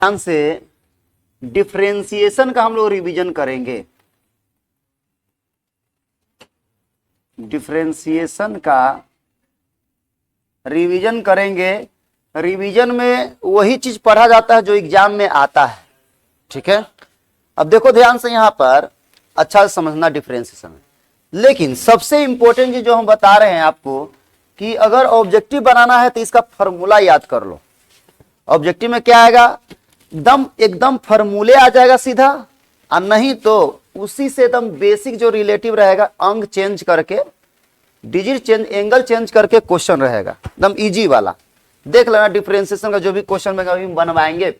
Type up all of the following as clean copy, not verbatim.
ध्यान से डिफरेंशिएशन का हम लोग रिवीजन करेंगे। डिफरेंशिएशन का रिवीजन करेंगे। रिवीजन में वही चीज पढ़ा जाता है जो एग्जाम में आता है, ठीक है। अब देखो ध्यान से यहां पर अच्छा से समझना डिफरेंशिएशन। लेकिन सबसे इंपॉर्टेंट चीज जो हम बता रहे हैं आपको कि अगर ऑब्जेक्टिव बनाना है तो इसका फॉर्मूला याद कर लो। ऑब्जेक्टिव में क्या आएगा, एकदम फॉर्मूले आ जाएगा सीधा, और नहीं तो उसी से एकदम बेसिक जो रिलेटिव रहेगा अंक चेंज करके, डिजिट चेंज, एंगल चेंज करके क्वेश्चन रहेगा एकदम इजी वाला। देख लेना डिफरेंशिएशन का जो भी क्वेश्चन में कभी बनवाएंगे।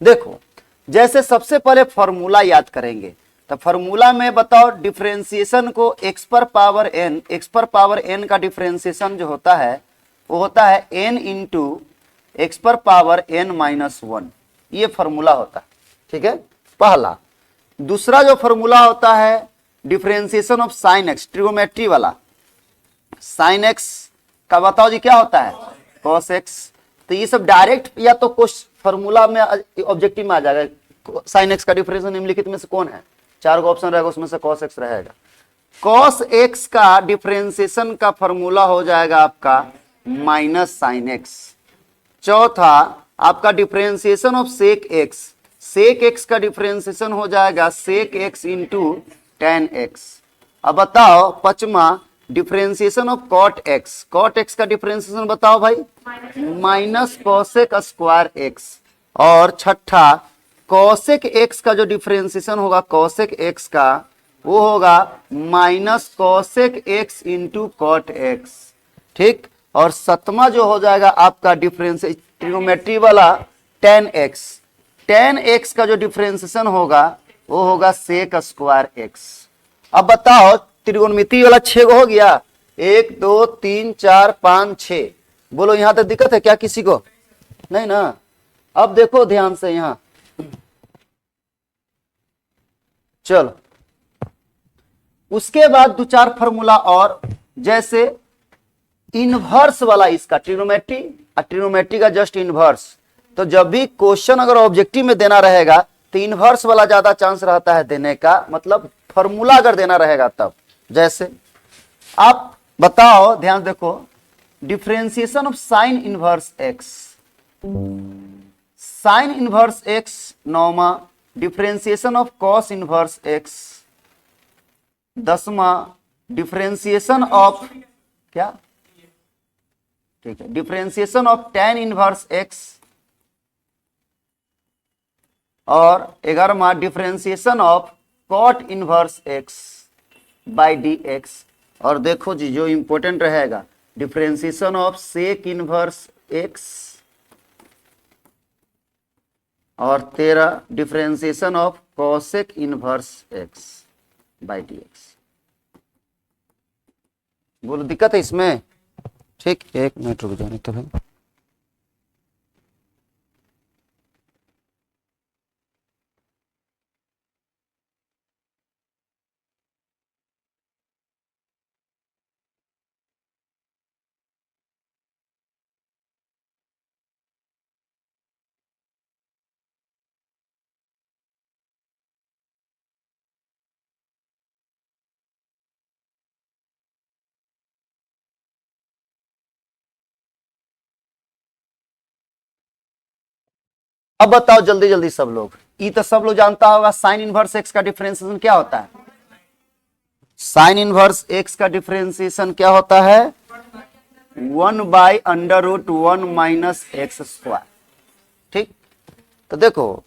देखो जैसे सबसे पहले फॉर्मूला याद करेंगे, तो फॉर्मूला में बताओ डिफरेंशिएशन को x पर पावर n का डिफरेंशिएशन जो होता है वो होता है n इंटू एक्स पर पावर n-1, ये फॉर्मूला होता है, ठीक है पहला। दूसरा जो फॉर्मूला होता है differentiation of sine x, trigonometry वाला। साइन एक्स का बताओ जी क्या होता है, कॉस एक्स। तो ये सब डायरेक्ट या तो कुछ फॉर्मूला में ऑब्जेक्टिव में आ जाएगा। साइन एक्स का डिफरेंशिएशन निम्नलिखित में से कौन है, 4 गो ऑप्शन रहेगा, उसमें से कॉस एक्स रहेगा। कॉस एक्स का डिफरेंशिएशन का फॉर्मूला हो जाएगा आपका माइनस साइन एक्स। चौथा आपका डिफरेंशिएशन ऑफ सेक एक्स का डिफरेंशिएशन हो जाएगा sec x into tan x. अब बताओ पांचवा डिफरेंशिएशन ऑफ कॉट एक्स का डिफरेंशिएशन बताओ भाई माइनस कॉसेक स्क्वायर एक्स। और छठा कॉसेक एक्स का जो डिफरेंशिएशन होगा कॉसेक एक्स का वो होगा minus cosec x into cot x, ठीक। और सतमा जो हो जाएगा आपका डिफरेंस ट्रिगोमेट्री वाला टेन एक्स का जो डिफरेंशिएशन होगा वो होगा सेक स्क्वायर एक्स। अब बताओ त्रिकोणमिति वाला 6 गो हो गया, 1 2 3 4 5 6। बोलो यहां तक दिक्कत है क्या किसी को, नहीं ना। अब देखो ध्यान से यहां, चलो उसके बाद 2-4 फॉर्मूला और, जैसे इनवर्स वाला इसका ट्रिग्नोमेट्री का जस्ट इनवर्स। तो जब भी क्वेश्चन अगर ऑब्जेक्टिव में देना रहेगा तो इनवर्स वाला ज्यादा चांस रहता है देने का, मतलब फॉर्मूला अगर देना रहेगा तब। जैसे आप बताओ ध्यान देखो differentiation of sine inverse X 9वां, differentiation of cos inverse X 10वां, डिफरेंशिएशन ऑफ क्या, ठीक है, differentiation of tan inverse X. और 11वां differentiation of cot inverse X by D X. और देखो जी जो इंपॉर्टेंट रहेगा differentiation of sec inverse X. और 13 differentiation of cosec inverse X by D x. बोलो दिक्कत है इसमें, ठीक। 1 मिनट रुक जाने तो भाई। अब बताओ जल्दी जल्दी सब लोग, ये तो सब लोग जानता होगा साइन इनवर्स एक्स का डिफरेंशिएशन क्या होता है। साइन इनवर्स एक्स का डिफरेंशिएशन क्या होता है 1/√1 माइनस एक्स स्क्वायर, ठीक। तो देखो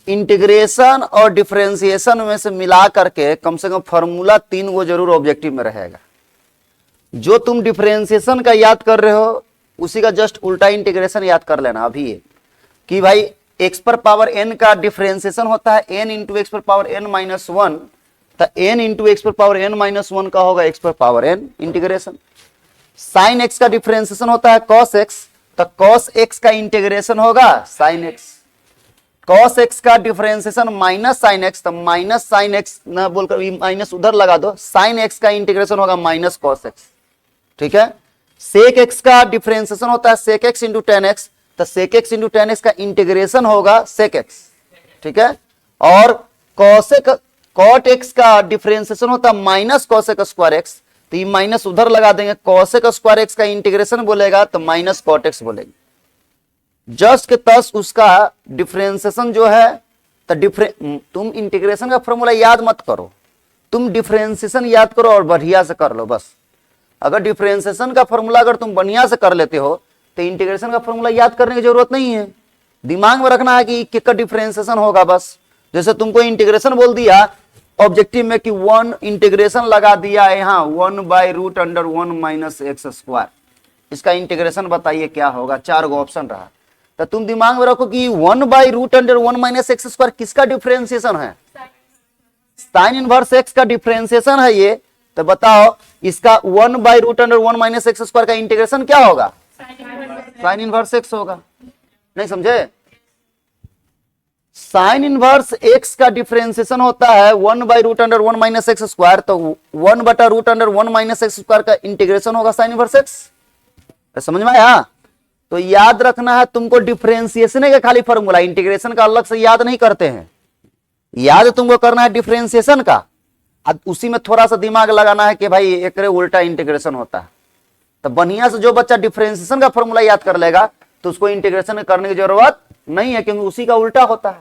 इंटीग्रेशन और डिफरेंशिएशन में से मिला करके कम से कम फॉर्मूला 3 गो जरूर ऑब्जेक्टिव में रहेगा। जो तुम डिफरेंशिएशन का याद कर रहे हो उसी का जस्ट उल्टा इंटीग्रेशन याद कर लेना अभी ये, कि भाई x पर पावर n का डिफरेंशिएशन होता है n इंटू एक्स पर पावर n-1, तो n इंटू एक्स पर पावर n-1 का होगा x पर power n integration. Sine x का डिफरेंशिएशन होता है cos x, तो cos x का इंटीग्रेशन होगा sin x। cos x का डिफरेंशिएशन माइनस साइन x, तो माइनस साइन x ना बोलकर माइनस उधर लगा दो, sin x का इंटीग्रेशन होगा माइनस cos x, ठीक है। सेक x का डिफरेंशिएशन होता है सेक x इंटू टेन एक्स, तो sec x into tan x का इंटीग्रेशन होगा sec x, ठीक है। और cot x का डिफरेंशिएशन होता है माइनस cosec स्क्वायर x, तो ये माइनस उधर लगा देंगे, cosec स्क्वायर x का इंटीग्रेशन बोलेगा तो माइनस cot x बोलेंगे। जस्ट के तस उसका डिफरेंशिएशन जो है, तो तुम इंटीग्रेशन का फॉर्मूला याद मत करो, तुम डिफरेंशिएशन याद करो और बढ़िया से कर लो बस। अगर डिफरेंशिएशन का फॉर्मूला अगर तुम बढ़िया से कर लेते हो तो इंटीग्रेशन का फॉर्मूला याद करने की जरूरत नहीं है। दिमाग में रखना है कि किसका डिफरेंशिएशन होगा बस। जैसे तुमको इंटीग्रेशन बोल दिया ऑब्जेक्टिव में कि 1 इंटीग्रेशन लगा दिया है यहाँ 1/√(1 माइनस एक्स स्क्वायर), इसका इंटीग्रेशन बताइए क्या होगा। 4 गो ऑप्शन रहा, तो तुम दिमाग में रखो कि 1/√(1 माइनस एक्स स्क्वायर किसका डिफरेंशिएशन है, साइन इनवर्स एक्स का डिफरेंशिएशन है ये। तो बताओ इसका 1/√(1 माइनस एक्स स्क्वायर का इंटीग्रेशन क्या होगा, साइन इनवर्स एक्स होगा। नहीं समझे, साइन इनवर्स एक्स का डिफरेंशिएशन होता है 1/√(1 माइनस एक्स स्क्वायर, तो 1/√(1 माइनस एक्स स्क्वायर का इंटीग्रेशन होगा साइन इनवर्स एक्स। समझ में आया। तो याद रखना है तुमको डिफरेंशिएशन का खाली फॉर्मूला, इंटीग्रेशन का अलग से याद नहीं करते हैं, याद तुमको करना है डिफरेंशिएशन का। अब उसी में थोड़ा सा दिमाग लगाना है कि भाई एक उल्टा इंटीग्रेशन होता है। तो बढ़िया से जो बच्चा डिफरेंशिएशन का फॉर्मूला याद कर लेगा तो उसको इंटीग्रेशन करने की जरूरत नहीं है, क्योंकि उसी का उल्टा होता है।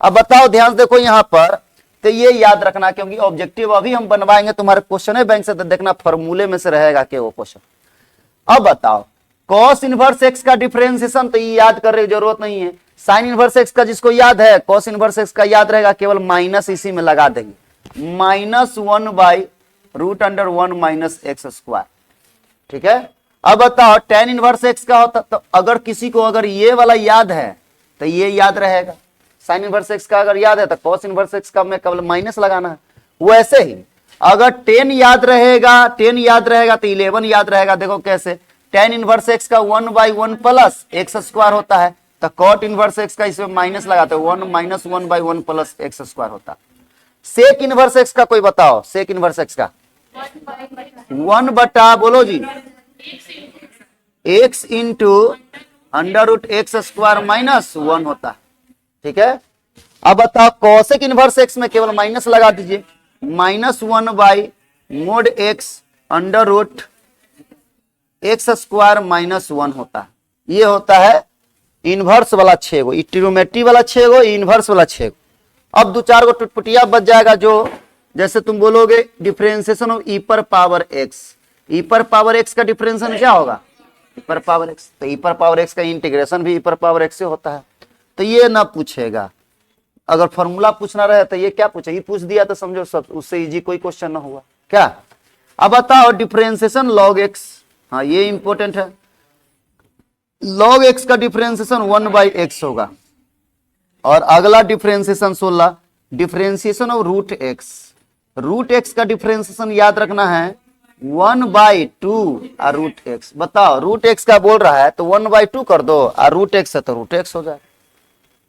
अब बताओ ध्यान से देखो यहां पर, तो ये याद रखना क्योंकि ऑब्जेक्टिव अभी हम बनवाएंगे तुम्हारे क्वेश्चन है बैंक से, तो देखना फॉर्मूले में से रहेगा कि वो क्वेश्चन। अब बताओ cos इनवर्स एक्स का डिफरेंशिएशन, तो ये याद करने की जरूरत नहीं है। साइन इनवर्स एक्स का जिसको याद है, cos इनवर्स एक्स का याद रहेगा, केवल माइनस इसी में लगा देंगे, -1/√(1 माइनस एक्स स्क्वायर, ठीक है। अब बताओ tan इनवर्स एक्स का होता, तो अगर किसी को अगर ये वाला याद है तो ये याद रहेगा, साइन इनवर्स एक्स का अगर याद है तो cos इनवर्स एक्स का में केवल माइनस लगाना है। वैसे ही अगर 10 याद रहेगा तो 11 याद रहेगा। देखो कैसे, tan इनवर्स एक्स का 1/1 प्लस एक्स स्क्वायर होता है, तो cot इनवर्स एक्स का इसमें माइनस लगाते हैं, 1 - 1/1 प्लस एक्स स्क्वायर होता है। सेक इनवर्स एक्स का कोई बताओ, सेक इनवर्स एक्स का 1 बटा बोलो जी x into √x square minus 1 होता है, ठीक है। अब बताओ कोसेक इनवर्स एक्स में केवल माइनस लगा दीजिए, -1/(x √x स्क्वायर माइनस 1 होता है। ये होता है इनवर्स वाला 6 गो, ट्रिग्नोमेट्री वाला 6 गो, इनवर्स वाला 6 गो। अब 2-4 गो टुटपुटिया बच जाएगा, जो जैसे तुम बोलोगे डिफरेंशिएशन ऑफ e पर पावर x, e पर पावर x का डिफरेंशिएशन क्या होगा, e पर पावर x, तो e पर पावर x का इंटीग्रेशन भी e पर पावर x से होता है। तो ये ना पूछेगा, अगर फॉर्मूला पूछना रहे तो ये क्या पूछे, ये पूछ दिया तो समझो सब, उससे इजी कोई क्वेश्चन ना हुआ क्या। अब बताओ डिफरेंशिएशन log x, हाँ ये इंपॉर्टेंट है, log x का डिफरेंशिएशन 1/x होगा। और अगला डिफरेंशिएशन 16, डिफरेंशिएशन ऑफ √x का डिफरेंशिएशन याद रखना है 1/2 √x। बताओ √x का बोल रहा है तो 1/2 कर दो, और √x है तो √x हो जाए,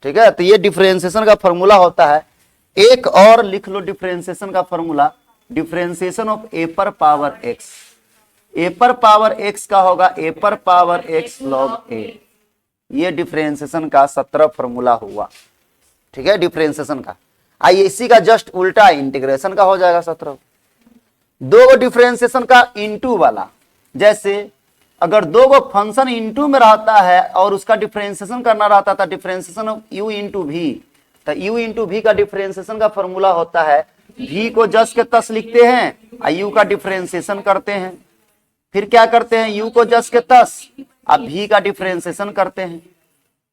ठीक है। तो ये डिफरेंशिएशन का फॉर्मूला होता है। एक और लिख लो डिफरेंशिएशन का फॉर्मूला, डिफरेंशिएशन ऑफ a पर पावर x, a पर पावर x का होगा a पर पावर x log a। ये डिफरेंशिएशन का 17 फॉर्मूला हुआ, ठीक है, डिफरेंशिएशन का। आइए इसी का जस्ट उल्टा इंटीग्रेशन का हो जाएगा 17। 2 डिफरेंशिएशन का इनटू वाला, जैसे अगर 2 गो फंक्शन इनटू में रहता है और उसका डिफरेंशिएशन करना रहता था, differentiation of u into v, तो u इंटू v का डिफरेंशिएशन का फॉर्मूला होता है, v को जस के तस लिखते हैं और u का डिफरेंशिएशन करते हैं, फिर क्या करते हैं u को जस के तस, अब v का डिफरेंशिएशन करते हैं।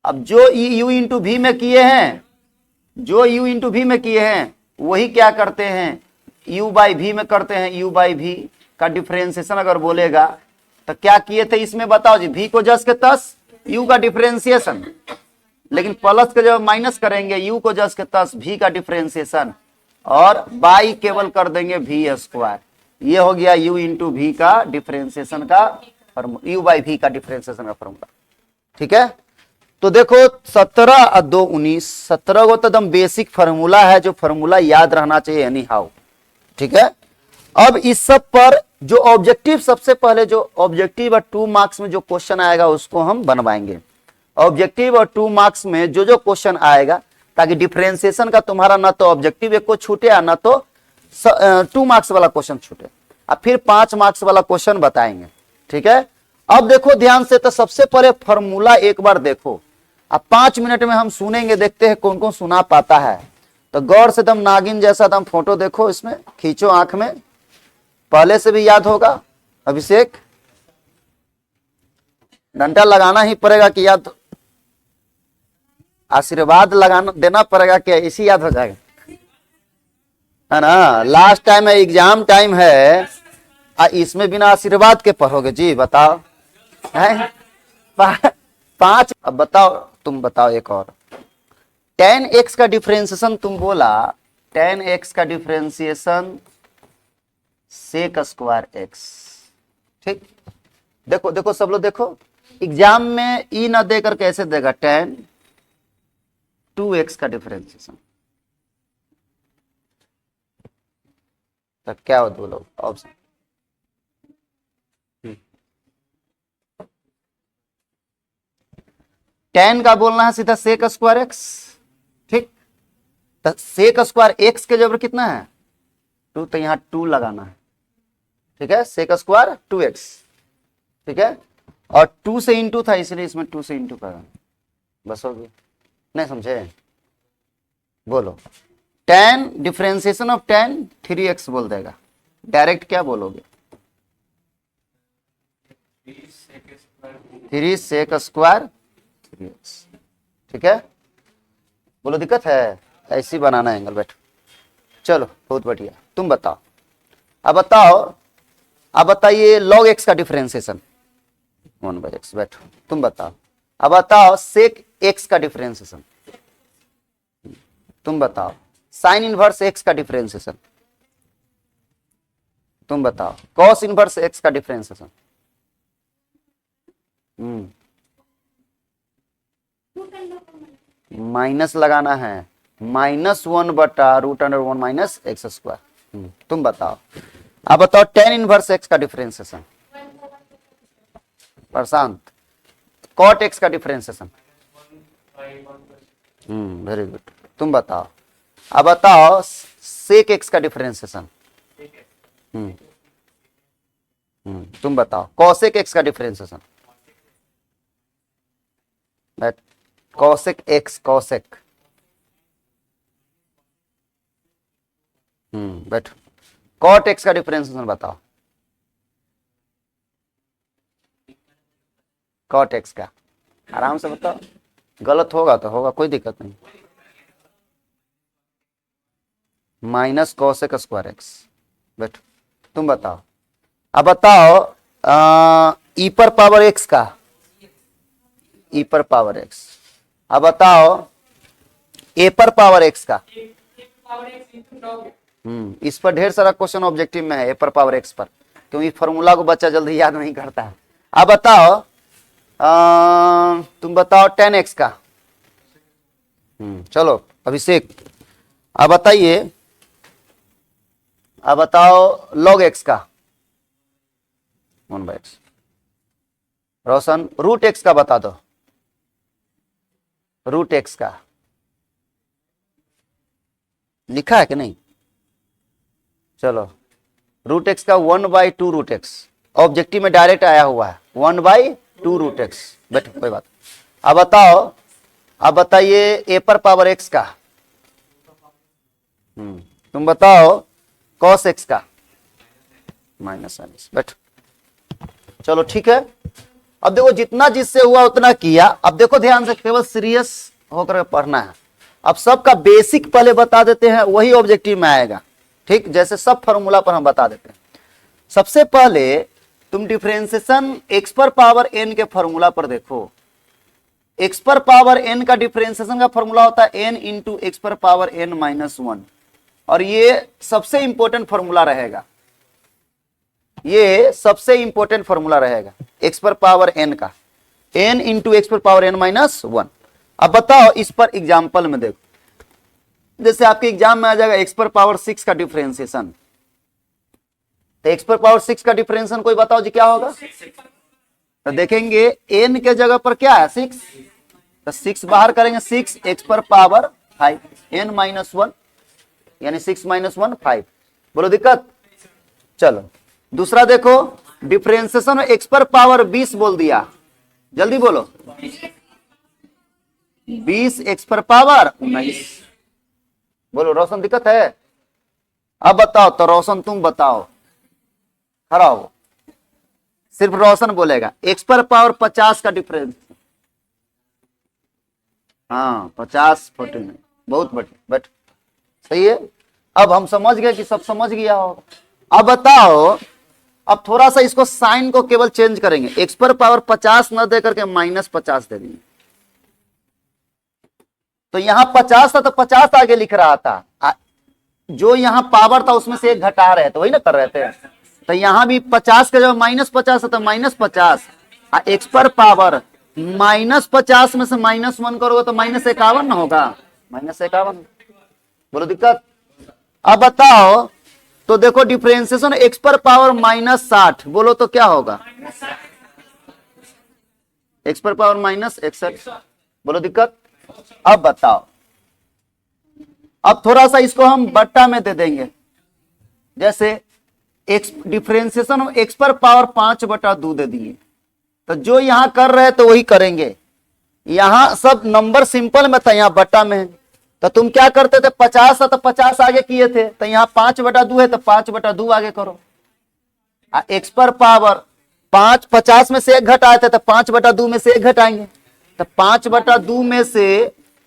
अब जो u इंटू v में किए हैं, वही क्या करते हैं u बाई v में करते हैं। u बाई v का डिफरेंशिएशन अगर बोलेगा तो क्या किए थे इसमें बताओ जी, v को जस के तस u का डिफरेंशिएशन, लेकिन प्लस के जब माइनस करेंगे u को जस के तस v का डिफरेंशिएशन, और बाई केवल कर देंगे v स्क्वायर। ये हो गया u इंटू v का डिफरेंशिएशन का फॉर्मूला, u बाई v का डिफरेंशिएशन का फॉर्मूला, ठीक है। तो देखो 17 और 2 19, 17 को तो एकदम बेसिक फॉर्मूला है, जो फॉर्मूला याद रहना चाहिए एनी हाउ, ठीक है। अब इस सब पर जो ऑब्जेक्टिव, सबसे पहले जो ऑब्जेक्टिव और 2 मार्क्स में जो क्वेश्चन आएगा उसको हम बनवाएंगे। ऑब्जेक्टिव और 2 मार्क्स में जो जो क्वेश्चन आएगा, ताकि डिफरेंशिएशन का तुम्हारा ना तो ऑब्जेक्टिव एक को छूटे या ना तो 2 मार्क्स वाला क्वेश्चन छूटे। अब फिर 5 मार्क्स वाला क्वेश्चन बताएंगे, ठीक है। अब देखो ध्यान से, तो सबसे पहले फॉर्मूला एक बार देखो। अब 5 मिनट में हम सुनेंगे, देखते हैं कौन कौन सुना पाता है। तो गौर से दम नागिन जैसा दम फोटो देखो, इसमें खींचो आंख में, पहले से भी याद होगा। अभिषेक, डंडा लगाना ही पड़ेगा कि याद, आशीर्वाद लगाना देना पड़ेगा कि इसी याद हो जाएगा, है ना। लास्ट टाइम है, एग्जाम टाइम है, इसमें बिना आशीर्वाद के पढ़ोगे जी, बताओ है? 5। अब बताओ, तुम बताओ एक और। tan x का डिफरेंशिएशन तुम बोला, tan x का डिफरेंशिएशन sec स्क्वायर x, ठीक। देखो देखो सब लोग देखो, एग्जाम में ई ना देकर कैसे देगा, tan 2x का डिफरेंशिएशन, तो क्या हो बोलो ऑप्शन। tan का बोलना है सीधा sec स्क्वायर x, ठीक। तो sec स्क्वायर x के जबर कितना है 2, तो यहाँ 2 लगाना है, ठीक है। sec स्क्वायर 2x, ठीक है। और 2 से इंटू था, इसलिए इसमें 2 से इंटू करा, बस हो गया। नहीं समझे, बोलो। tan differentiation of tan 3x बोल देगा, डायरेक्ट क्या बोलोगे, 3 sec स्क्वायर 3x, ठीक है। बोलो दिक्कत है, ऐसी बनाना है एंगल, बैठो। चलो बहुत बढ़िया, तुम बताओ। अब बताओ, अब बताइए log x का डिफरेंशिएशन 1/x, बैठो तुम बताओ। अब बताओ sec x का डिफरेंशिएशन, तुम बताओ। साइन इनवर्स x का डिफरेंशिएशन, तुम बताओ। cos इनवर्स x का डिफरेंशिएशन, माइनस लगाना है, -1/√1 माइनस एक्स स्क्वायर, तुम बताओ। अब बताओ tan इनवर्स x का डिफरेंशिएशन, प्रशांत। cot x का डिफरेंशिएशन, वेरी गुड, तुम बताओ। अब बताओ sec x का डिफरेंशिएशन, तुम बताओ। cosec x का डिफरेंशिएशन, cosec x, cosec, बैठो। cot x का डिफरेंशिएशन बताओ, cot x का, आराम से बताओ, गलत होगा तो होगा, कोई दिक्कत नहीं। माइनस cosec स्क्वायर x, बैठो तुम बताओ। अब बताओ e पर पावर x का, e पर पावर x। अब बताओ a पर पावर x का, इस पर ढेर सारा क्वेश्चन ऑब्जेक्टिव में है, a पर पावर x पर, क्योंकि फॉर्मूला को बच्चा जल्दी याद नहीं करता है। अब बताओ तुम बताओ tan x का, चलो अभिषेक। अब बताइए, अब बताओ log x का 1/x। रोशन रूट x का बता दो, रूट x का लिखा है कि नहीं, चलो। रूट x का 1/2 रूट x, ऑब्जेक्टिव में डायरेक्ट आया हुआ है 1/2 रूट x, बैठो कोई बात। अब बताओ, अब बताइए a पर पावर x का, तुम बताओ cos x का माइनस, बैठो चलो ठीक है। अब देखो जितना जिससे हुआ उतना किया। अब देखो ध्यान से, केवल सीरियस होकर पढ़ना है। अब सबका बेसिक पहले बता देते हैं, वही ऑब्जेक्टिव में आएगा, ठीक। जैसे सब फॉर्मूला पर हम बता देते हैं। सबसे पहले तुम डिफरेंशिएशन x पर पावर n के फॉर्मूला पर देखो। x पर पावर n का डिफरेंशिएशन का फॉर्मूला होता है n इंटू x पर पावर n माइनस 1, और ये सबसे इंपॉर्टेंट फॉर्मूला रहेगा, ये सबसे इंपॉर्टेंट फॉर्मूला रहेगा x पर पावर n का, n इंटू x पर पावर n माइनस 1। अब बताओ इस पर एग्जाम्पल में देखो, जैसे आपके एग्जाम में आ जाएगा x पर पावर 6 का डिफरेंशिएशन, तो x पर पावर 6 का डिफरेंशिएशन कोई बताओ जी क्या होगा। तो देखेंगे n के जगह पर क्या है 6, तो 6 बाहर करेंगे 6 एक्स पर पावर 5 n माइनस 1 यानी 6 माइनस 1 5। बोलो दिक्कत। चलो दूसरा देखो, डिफरेंशिएशन में एक्स पर पावर 20 बोल दिया, जल्दी बोलो। 20 एक्स पर पावर 19। बोलो रोशन दिक्कत है? अब बताओ तो रोशन, तुम बताओ, खड़ा हो। सिर्फ रोशन बोलेगा। एक्स पर पावर 50 का डिफरेंस। हाँ 50 49 बहुत बढ़िया, बट सही है। अब हम समझ गए कि सब समझ गया होगा। अब बताओ, अब थोड़ा सा इसको साइन को केवल चेंज करेंगे, एक्स पर पावर 50 न दे करके -50 दे देंगे। तो यहां 50 था तो 50 आगे लिख रहा था, जो यहां पावर था उसमें से एक घटा रहे थे, वही ना कर रहे थे। तो यहां भी 50 का जब -50 है तो -50, एक्स पर पावर -50 में से -1 करोगे तो -51 ना होगा, -51। बोलो दिक्कत। अब बताओ तो देखो, डिफरेंशिएशन एक्स पर पावर -60 बोलो तो क्या होगा? एक्स पर पावर -61। बोलो दिक्कत। अब बताओ, अब थोड़ा सा इसको हम बट्टा में दे देंगे, जैसे एक्स डिफरेंशिएशन एक्स पर पावर 5/2 दे दिए। तो जो यहां कर रहे तो वही करेंगे, यहां सब नंबर सिंपल में था, यहां बट्टा में है। तो तुम क्या करते थे, 50 था तो 50 आगे किए थे, तो यहां 5/2 है तो 5/2 आगे करो। एक्स पर पावर 5 50 में से एक घटाए थे तो 5/2 में से एक घटाएंगे, तो 5/2 में से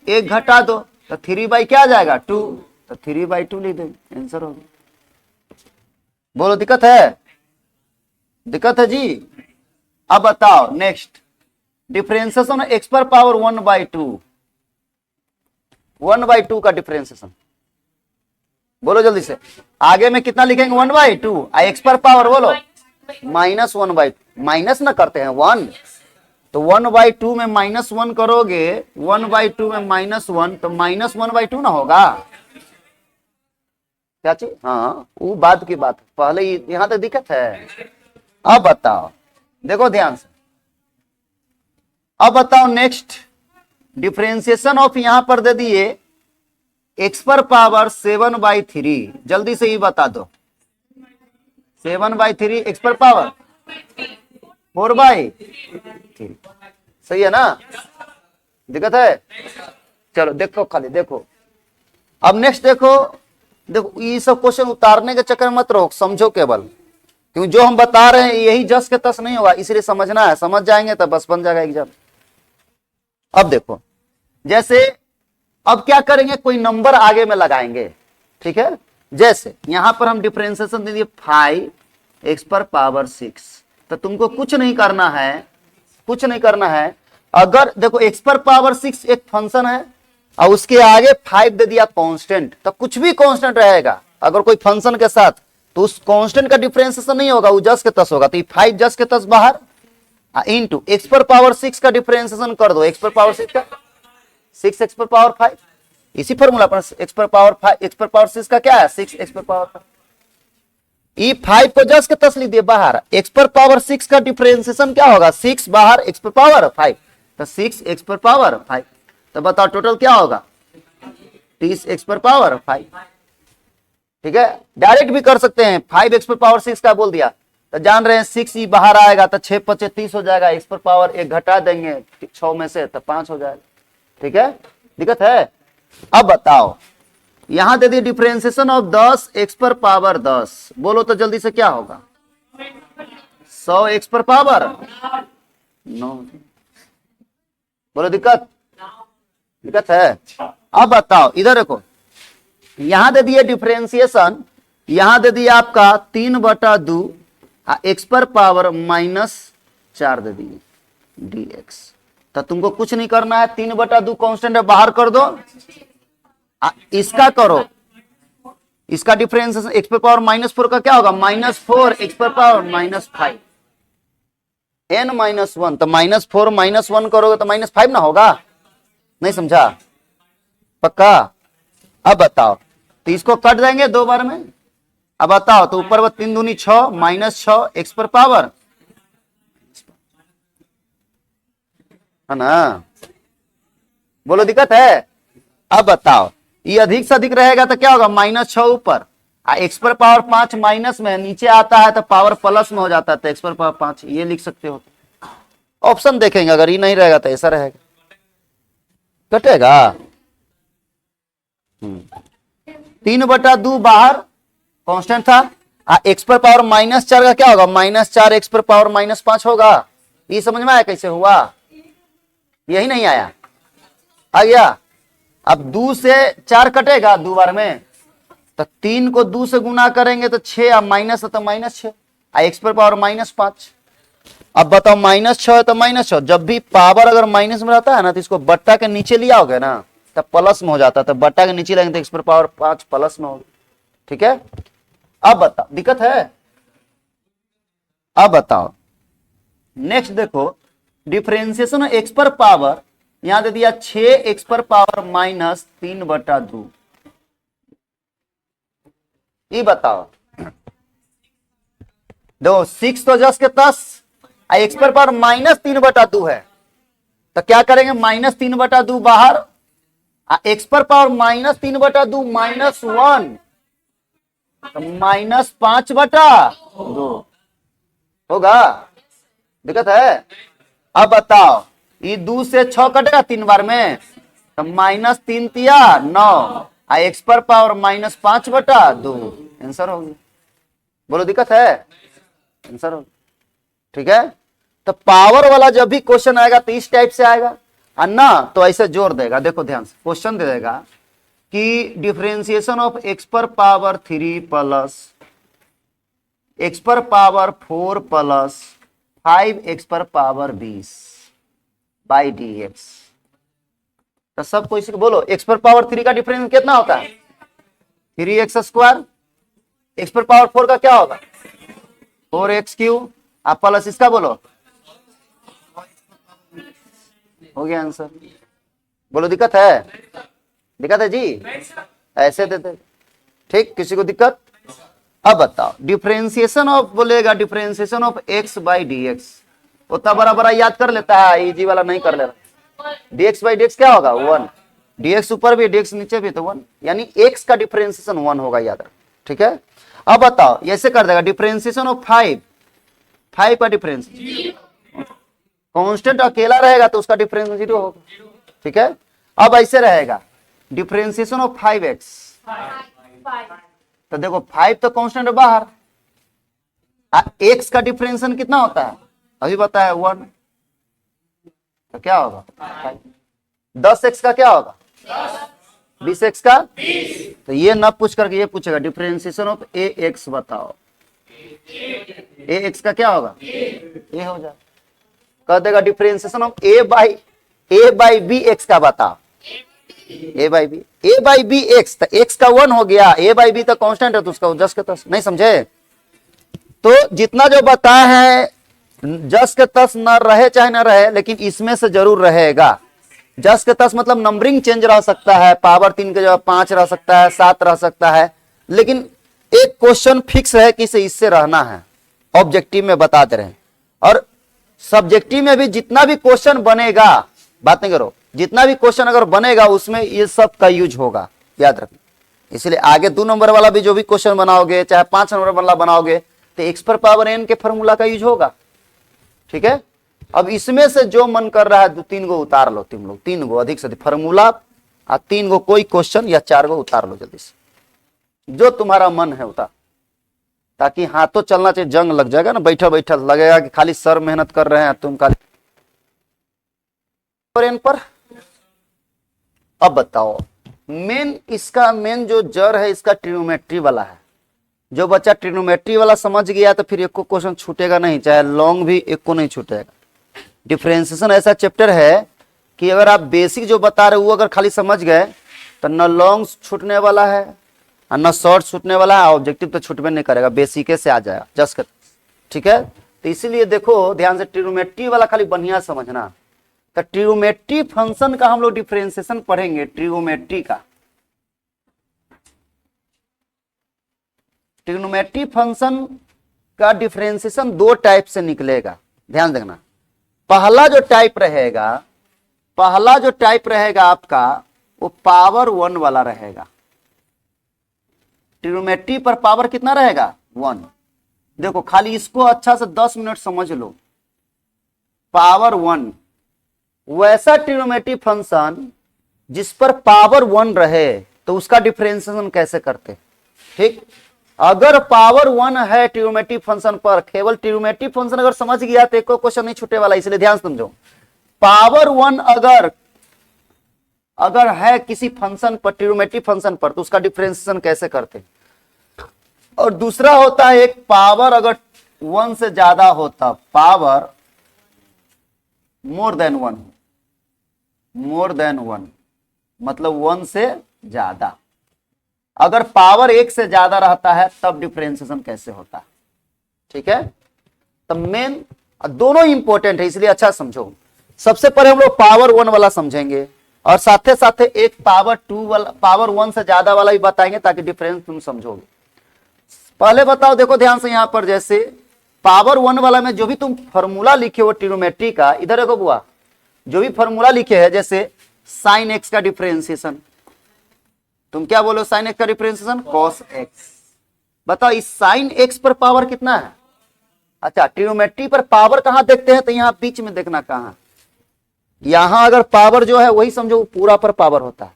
एक घटा दो तो 3 क्या आ जाएगा 2, तो 3/2 लिख देंगे, आंसर होगा। बोलो दिक्कत है? दिक्कत है जी। अब बताओ नेक्स्ट, डिफरेंशिएशन एक्स पर पावर 1/2, 1/2 का डिफरेंशिएशन। बोलो जल्दी से, आगे में कितना लिखेंगे 1/2, एक्स पर पावर बोलो -1/2, माइनस ना करते हैं 1, तो 1/2 में -1 करोगे, 1/2 में -1 तो -1/2 ना होगा क्या चीज? हाँ वो बाद की बात, पहले यहां तक दिक्कत है। अब बताओ, देखो ध्यान से, अब बताओ नेक्स्ट, डिफरेंशिएशन ऑफ यहां पर दे दिए एक्स पर पावर 7/3, जल्दी से ही बता दो। 7/3 एक्स पर पावर 4/3, सही है ना? दिक्कत है? चलो देखो, खाली देखो। अब नेक्स्ट देखो, देखो ये सब क्वेश्चन उतारने के चक्कर में मत रहो, समझो केवल, क्योंकि जो हम बता रहे हैं यही जस के तस नहीं होगा, इसलिए समझना है, समझ जाएंगे तो बस बन जाएगा एग्जाम। अब देखो, जैसे अब क्या करेंगे, कोई नंबर आगे में लगाएंगे, ठीक है। जैसे यहां पर हम डिफरेंशिएशन दे दिए 5 एक्स पर पावर 6, तो तुमको कुछ नहीं करना है, कुछ नहीं करना है। अगर देखो एक्स पर पावर 6 एक फंक्शन है और उसके आगे 5 दे दिया कांस्टेंट, तो कुछ भी कांस्टेंट रहेगा अगर कोई फंक्शन के साथ, तो उस कांस्टेंट का डिफरेंशिएशन नहीं होगा, वो जस के तस होगा। तो ये 5 जस के तस बाहर, इनटू एक्स पर पावर 6 का डिफरेंशिएशन कर दो, एक्स पर पावर 6 का 6 एक्स पर पावर 5, इसी फॉर्मूला पर एक्स पर पावर 5, एक्स पर पावर 6 का क्या है 6 एक्स पर पावर 5। ई 5 को जस के तस लीजिए बाहर, एक्स पर पावर 6 का डिफरेंशिएशन क्या होगा 6 बाहर एक्स पर पावर 5, तो 6 एक्स पर पावर 5। तो बताओ टोटल क्या होगा 30 एक्स पर पावर 5। ठीक है, डायरेक्ट भी कर सकते हैं, 5 एक्स पर पावर 6 का बोल दिया तो जान रहे हैं 6 ही बाहर आएगा तो 6 × 5 = 30 हो जाएगा, एक्स पर पावर 1 घटा देंगे 6 में से तो 5 हो जाएगा। ठीक है, दिक्कत है? अब बताओ, यहां दे दी डिफरेंशिएशन ऑफ 10 एक्स पर पावर 10, बोलो तो जल्दी से क्या होगा 100 एक्स पर पावर 9। बोलो दिक्कत? दिक्कत है? अब बताओ, इधर देखो, यहां दे दिए डिफरेंशिएशन, यहां दे दिया आपका 3/2 एक्स पर पावर -4 दे दिए dx। तो तुमको कुछ नहीं करना है, 3/2 कांस्टेंट है बाहर कर दो, इसका करो, इसका डिफरेंशिएशन एक्स पर पावर -4 का क्या होगा -4 एक्स पर पावर -5 n - 1, तो -4 -1 करोगे तो -5 ना होगा? नहीं समझा? पक्का? अब बताओ, तो इसको कट देंगे 2 बार में। अब बताओ, तो ऊपर 3 दूनी 6 -6 एक्स पर पावर है ना, बोलो दिक्कत है। अब बताओ, ये अधिक से अधिक रहेगा तो क्या होगा, -6 ऊपर, एक्स पर पावर 5 माइनस में नीचे आता है तो पावर प्लस में हो जाता है, तो एक्स पर पावर 5 ये लिख सकते हो। ऑप्शन देखेंगे, अगर ये नहीं रहेगा तो ऐसा रहेगा, कटेगा। 3/2 बाहर कांस्टेंट था, एक्स पर पावर -4 का क्या होगा, -4 एक्स पर पावर -5 होगा। ये समझ में आया कैसे हुआ, यही नहीं आया, आ गया। अब 2 से 4 कटेगा 2 बार में, तो 3 को 2 से गुना करेंगे तो 6, अब माइनस है तो -6, एक्स पर पावर -5। अब बताओ -6 है तो -6, जब भी पावर अगर माइनस में रहता है ना तो इसको बट्टा के नीचे लिया होगा ना तब प्लस में हो जाता है, तो बट्टा के नीचे लेंगे तो एक्स पर पावर 5 प्लस में होगा। ठीक है, अब बताओ दिक्कत है। अब बताओ नेक्स्ट देखो, डिफरेंशिएशन एक्स पर पावर, यहां दे दिया 6 एक्स पर पावर -3/2। ये बताओ, दो 6 तो 10 के 10, एक्स पर पावर -3/2 है, तो क्या करेंगे, -3/2 बाहर, एक्स पर पावर -3/2 -1, तो -5/2 होगा। दिक्कत है। अब बताओ, ये 2 से 6 कटेगा 3 बार में, तो -3 तिया 9, एक्स पर पावर -5/2, आंसर होगी। बोलो दिक्कत है, आंसर होगी। ठीक है, तो पावर वाला जब भी क्वेश्चन आएगा तो इस टाइप से आएगा, और ना तो ऐसे जोड़ देगा। देखो ध्यान से क्वेश्चन दे देगा कि डिफरेंशिएशन ऑफ एक्स पर पावर 3 प्लस एक्स पर पावर 4 प्लस 5 एक्स पर पावर 20 बाई dx। तो सबको इसी को बोलो, एक्स पर पावर 3 का डिफरेंस कितना होता है, 3x², एक्स पर पावर 4 का क्या होगा, 4x3, आप प्लस इसका बोलो, हो गया आंसर। बोलो दिक्कत है, दिक्कत है जी, ऐसे देते। ठीक, किसी को दिक्कत। अब बताओ डिफरेंशिएशन ऑफ, बोलेगा differentiation of x by dx, उतना बड़ा बड़ा याद कर लेता है, इजी वाला नहीं कर ले रहा। dx बाई dx क्या होगा, 1, dx ऊपर भी dx नीचे भी तो 1, यानी x का डिफरेंशिएशन 1 होगा, याद रख। ठीक है, अब बताओ ऐसे कर देगा, डिफरेंशिएशन ऑफ 5 का डिफरेंस, कांस्टेंट अकेला रहेगा तो उसका डिफरेंस 0 होगा। ठीक है, अब ऐसे रहेगा, डिफरेंशिएशन ऑफ 5x, तो देखो 5 तो कांस्टेंट है बाहर, x का डिफरेंशिएशन कितना होता है, अभी बताया 1, तो क्या होगा 10x का क्या होगा 20x का, तो ये ना पूछ करके ये पूछेगा डिफरेंशिएशन ऑफ ax बताओ, ax का क्या होगा, ये हो जाए। कह देगा differentiation of a by b x का बताओ, a बाई बी एक्स, तो x का 1 हो गया, a बाई बी तो कांस्टेंट है तो उसका 10 के 10, नहीं समझे। तो जितना जो बताया है 10 के 10 न रहे चाहे न रहे, लेकिन इसमें से जरूर रहेगा। 10 के 10 मतलब नंबरिंग चेंज रह सकता है, पावर 3 के जगह 5 रह सकता है, 7 रह सकता है, लेकिन एक क्वेश्चन फिक्स है कि इसे इससे रहना है, ऑब्जेक्टिव में बता दे रहे हैं। और सब्जेक्टिव में भी जितना भी क्वेश्चन बनेगा, बात नहीं करो, जितना भी क्वेश्चन अगर बनेगा उसमें ये सब का यूज होगा, याद रखना। इसलिए आगे 2 नंबर वाला भी जो भी क्वेश्चन बनाओगे, चाहे 5 नंबर वाला बनाओगे, तो एक्स पर पावर n के फॉर्मूला का यूज होगा। ठीक है, अब इसमें से जो मन कर रहा है 2-3 गो उतार लो, 3 गो अधिक से अधिक फॉर्मूला, और 3 गो कोई क्वेश्चन या 4 गो उतार लो जल्दी से, जो तुम्हारा मन है उतार, ताकि हाथों चलना चाहिए, जंग लग जाएगा ना, बैठा बैठा लगेगा कि खाली सर मेहनत कर रहे हैं तुम खाली पर। अब बताओ इसका मेन जो जड़ है इसका ट्रिग्नोमेट्री वाला है। जो बच्चा ट्रिग्नोमेट्री वाला समझ गया तो फिर एक को क्वेश्चन छूटेगा नहीं, चाहे लॉन्ग भी एक को नहीं छूटेगा। डिफरेंशिएशन ऐसा चैप्टर है कि अगर आप बेसिक जो बता रहे वो अगर खाली समझ गए तो न लॉन्ग छूटने वाला है और न शॉर्ट छूटने वाला है, ऑब्जेक्टिव तो छूटबे नहीं करेगा, बेसिक से आ जाएगा जस्ट कर। ठीक है, तो इसीलिए देखो ध्यान से ट्रिग्नोमेट्री वाला खाली बढ़िया समझना। तो ट्रिग्नोमेट्री फंक्शन का हम लोग डिफरेंशिएशन पढ़ेंगे, ट्रिग्नोमेट्री का। ट्रिग्नोमेट्री फंक्शन का डिफरेंशिएशन 2 टाइप से निकलेगा, ध्यान देना। पहला जो टाइप रहेगा, पहला जो टाइप रहेगा आपका वो पावर 1 वाला रहेगा। ट्रिग्नोमेट्री पर पावर कितना रहेगा? 1। देखो खाली इसको अच्छा से 10 मिनट समझ लो। पावर 1 वैसा ट्रिग्नोमेट्री फंक्शन जिस पर पावर 1 रहे तो उसका डिफरेंशिएशन कैसे करते? ठीक, अगर पावर 1 है ट्रिग्नोमेट्री फंक्शन पर, केवल ट्रिग्नोमेट्री फंक्शन अगर समझ गया तो एक क्वेश्चन नहीं छूटे वाला, इसलिए ध्यान समझो। पावर 1 अगर है किसी फंक्शन पर, ट्रिग्नोमेट्री फंक्शन पर, तो उसका डिफरेंशिएशन कैसे करते? और दूसरा होता है एक पावर अगर 1 से ज्यादा होता, पावर मोर देन 1 मतलब 1 से ज्यादा। अगर पावर 1 से ज्यादा रहता है तब डिफरेंशिएशन कैसे होता है? ठीक है, तो मेन दोनों इंपॉर्टेंट है, इसलिए अच्छा समझो। सबसे पहले हम लोग पावर 1 वाला समझेंगे और साथे साथे एक पावर 2 वाला, पावर 1 से ज्यादा वाला भी बताएंगे ताकि डिफरेंस तुम समझोगे। पहले बताओ, देखो ध्यान से, यहां पर जैसे पावर 1 वाला में जो भी तुम फॉर्मूला लिखे हो ट्रिग्नोमेट्री का, इधर देखो बुआ, जो भी फॉर्मूला लिखे है, जैसे साइन एक्स का डिफरेंशिएशन, तुम क्या बोलो? साइन एक्स का डिफरेंशिएशन कॉस एक्स। बताओ इस साइन एक्स पर पावर कितना है? अच्छा, ट्रिग्नोमेट्री पर पावर कहां देखते हैं? तो यहां बीच में देखना कहां, यहां अगर पावर जो है वही समझो पूरा पर पावर होता है।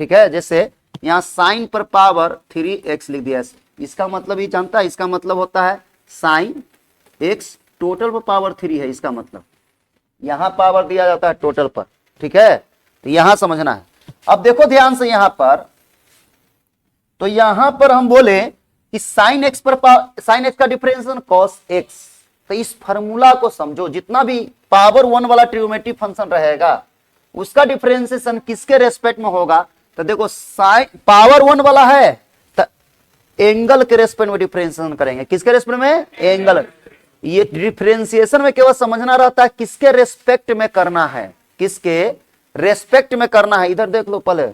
ठीक है, जैसे यहां साइन पर पावर 3x लिख दिया, इसका मतलब ही जानता है, इसका मतलब होता है साइन x टोटल पर पावर 3 है, इसका मतलब यहां पावर दिया जाता है टोटल पर। ठीक है, तो यहां समझना है। अब देखो ध्यान से यहां पर, तो यहां पर हम बोले कि साइन एक्स का डिफरेंशिएशन कॉस एक्स। तो इस फार्मूला को समझो, जितना भी पावर 1 वाला ट्रिग्नोमेट्री फंक्शन रहेगा उसका डिफरेंशिएशन किसके रेस्पेक्ट में होगा? तो देखो साइन पावर 1 वाला है तो एंगल के रेस्पेक्ट में डिफरेंशिएशन करेंगे। किसके रेस्पेक्ट में? एंगल। ये डिफरेंशिएशन में केवल समझना रहता है किसके रेस्पेक्ट में करना है, किसके रेस्पेक्ट में करना है। इधर देख लो पहले,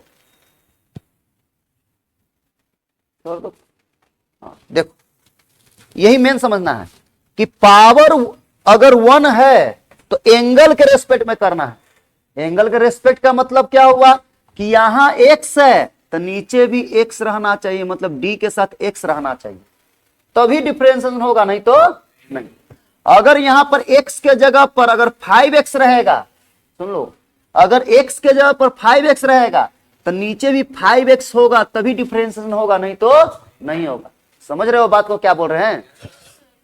देखो यही मेन समझना है कि पावर अगर 1 है तो एंगल के रेस्पेक्ट में करना है। एंगल के रेस्पेक्ट का मतलब क्या हुआ कि यहां x है तो नीचे भी x रहना चाहिए, मतलब d के साथ x रहना चाहिए, तभी डिफरेंशिएशन होगा, नहीं तो नहीं। अगर यहां पर x के जगह पर अगर 5x रहेगा, सुन लो, अगर x के जगह पर 5x रहेगा तो नीचे भी 5x होगा, तभी डिफरेंशिएशन होगा, नहीं तो नहीं होगा। समझ रहे हो बात को क्या बोल रहे हैं?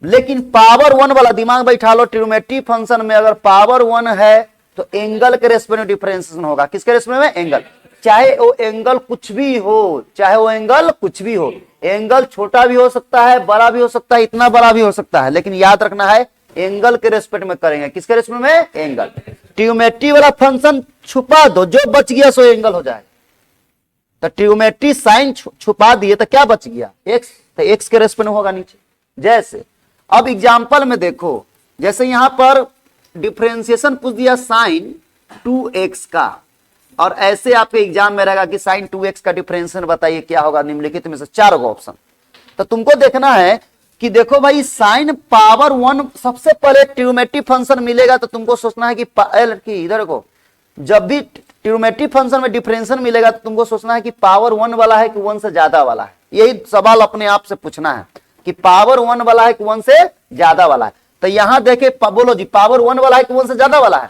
लेकिन पावर 1 वाला दिमाग बैठा लो, ट्रिग्नोमेट्री फंक्शन में अगर पावर 1 है तो एंगल के रेस्पेक्ट में डिफरेंशिएशन होगा। किसके रेस्पेक्ट में? एंगल। चाहे वो एंगल कुछ भी हो, चाहे वो एंगल कुछ भी हो, एंगल छोटा भी हो सकता है, बड़ा भी हो सकता है, इतना बड़ा भी हो सकता है, लेकिन याद रखना है एंगल के रेस्पेक्ट में करेंगे। किसके रेस्पेक्ट में? एंगल। ट्रिग्नोमेट्री वाला फंक्शन छुपा दो, जो बच गया सो एंगल हो जाएगा। तो ट्रिग्नोमेट्री साइन छुपा दिए तो क्या बच गया? एक्स, तो एक्स के रेस्पेक्ट में होगा नीचे। जैसे अब एग्जांपल में देखो, जैसे यहां पर डिफरेंशिएशन पूछ दिया साइन 2x का, और ऐसे आपके एग्जाम में रहेगा कि साइन 2x का डिफरेंशिएशन बताइए क्या होगा, निम्नलिखित में से 4 ऑप्शन। तो तुमको देखना है कि देखो भाई साइन पावर 1 सबसे पहले ट्रिग्नोमेट्री फंक्शन मिलेगा तो तुमको सोचना है कि इधर को, जब भी ट्रिग्नोमेट्री फंक्शन में डिफरेंशिएशन मिलेगा तो तुमको सोचना है कि पावर 1 वाला है कि 1 से ज्यादा वाला है। यही सवाल अपने आप से पूछना है कि पावर 1 वाला है कि 1 से ज्यादा वाला है। तो यहां देखे, बोलो जी, पावर 1 वाला है कि 1 से ज्यादा वाला है?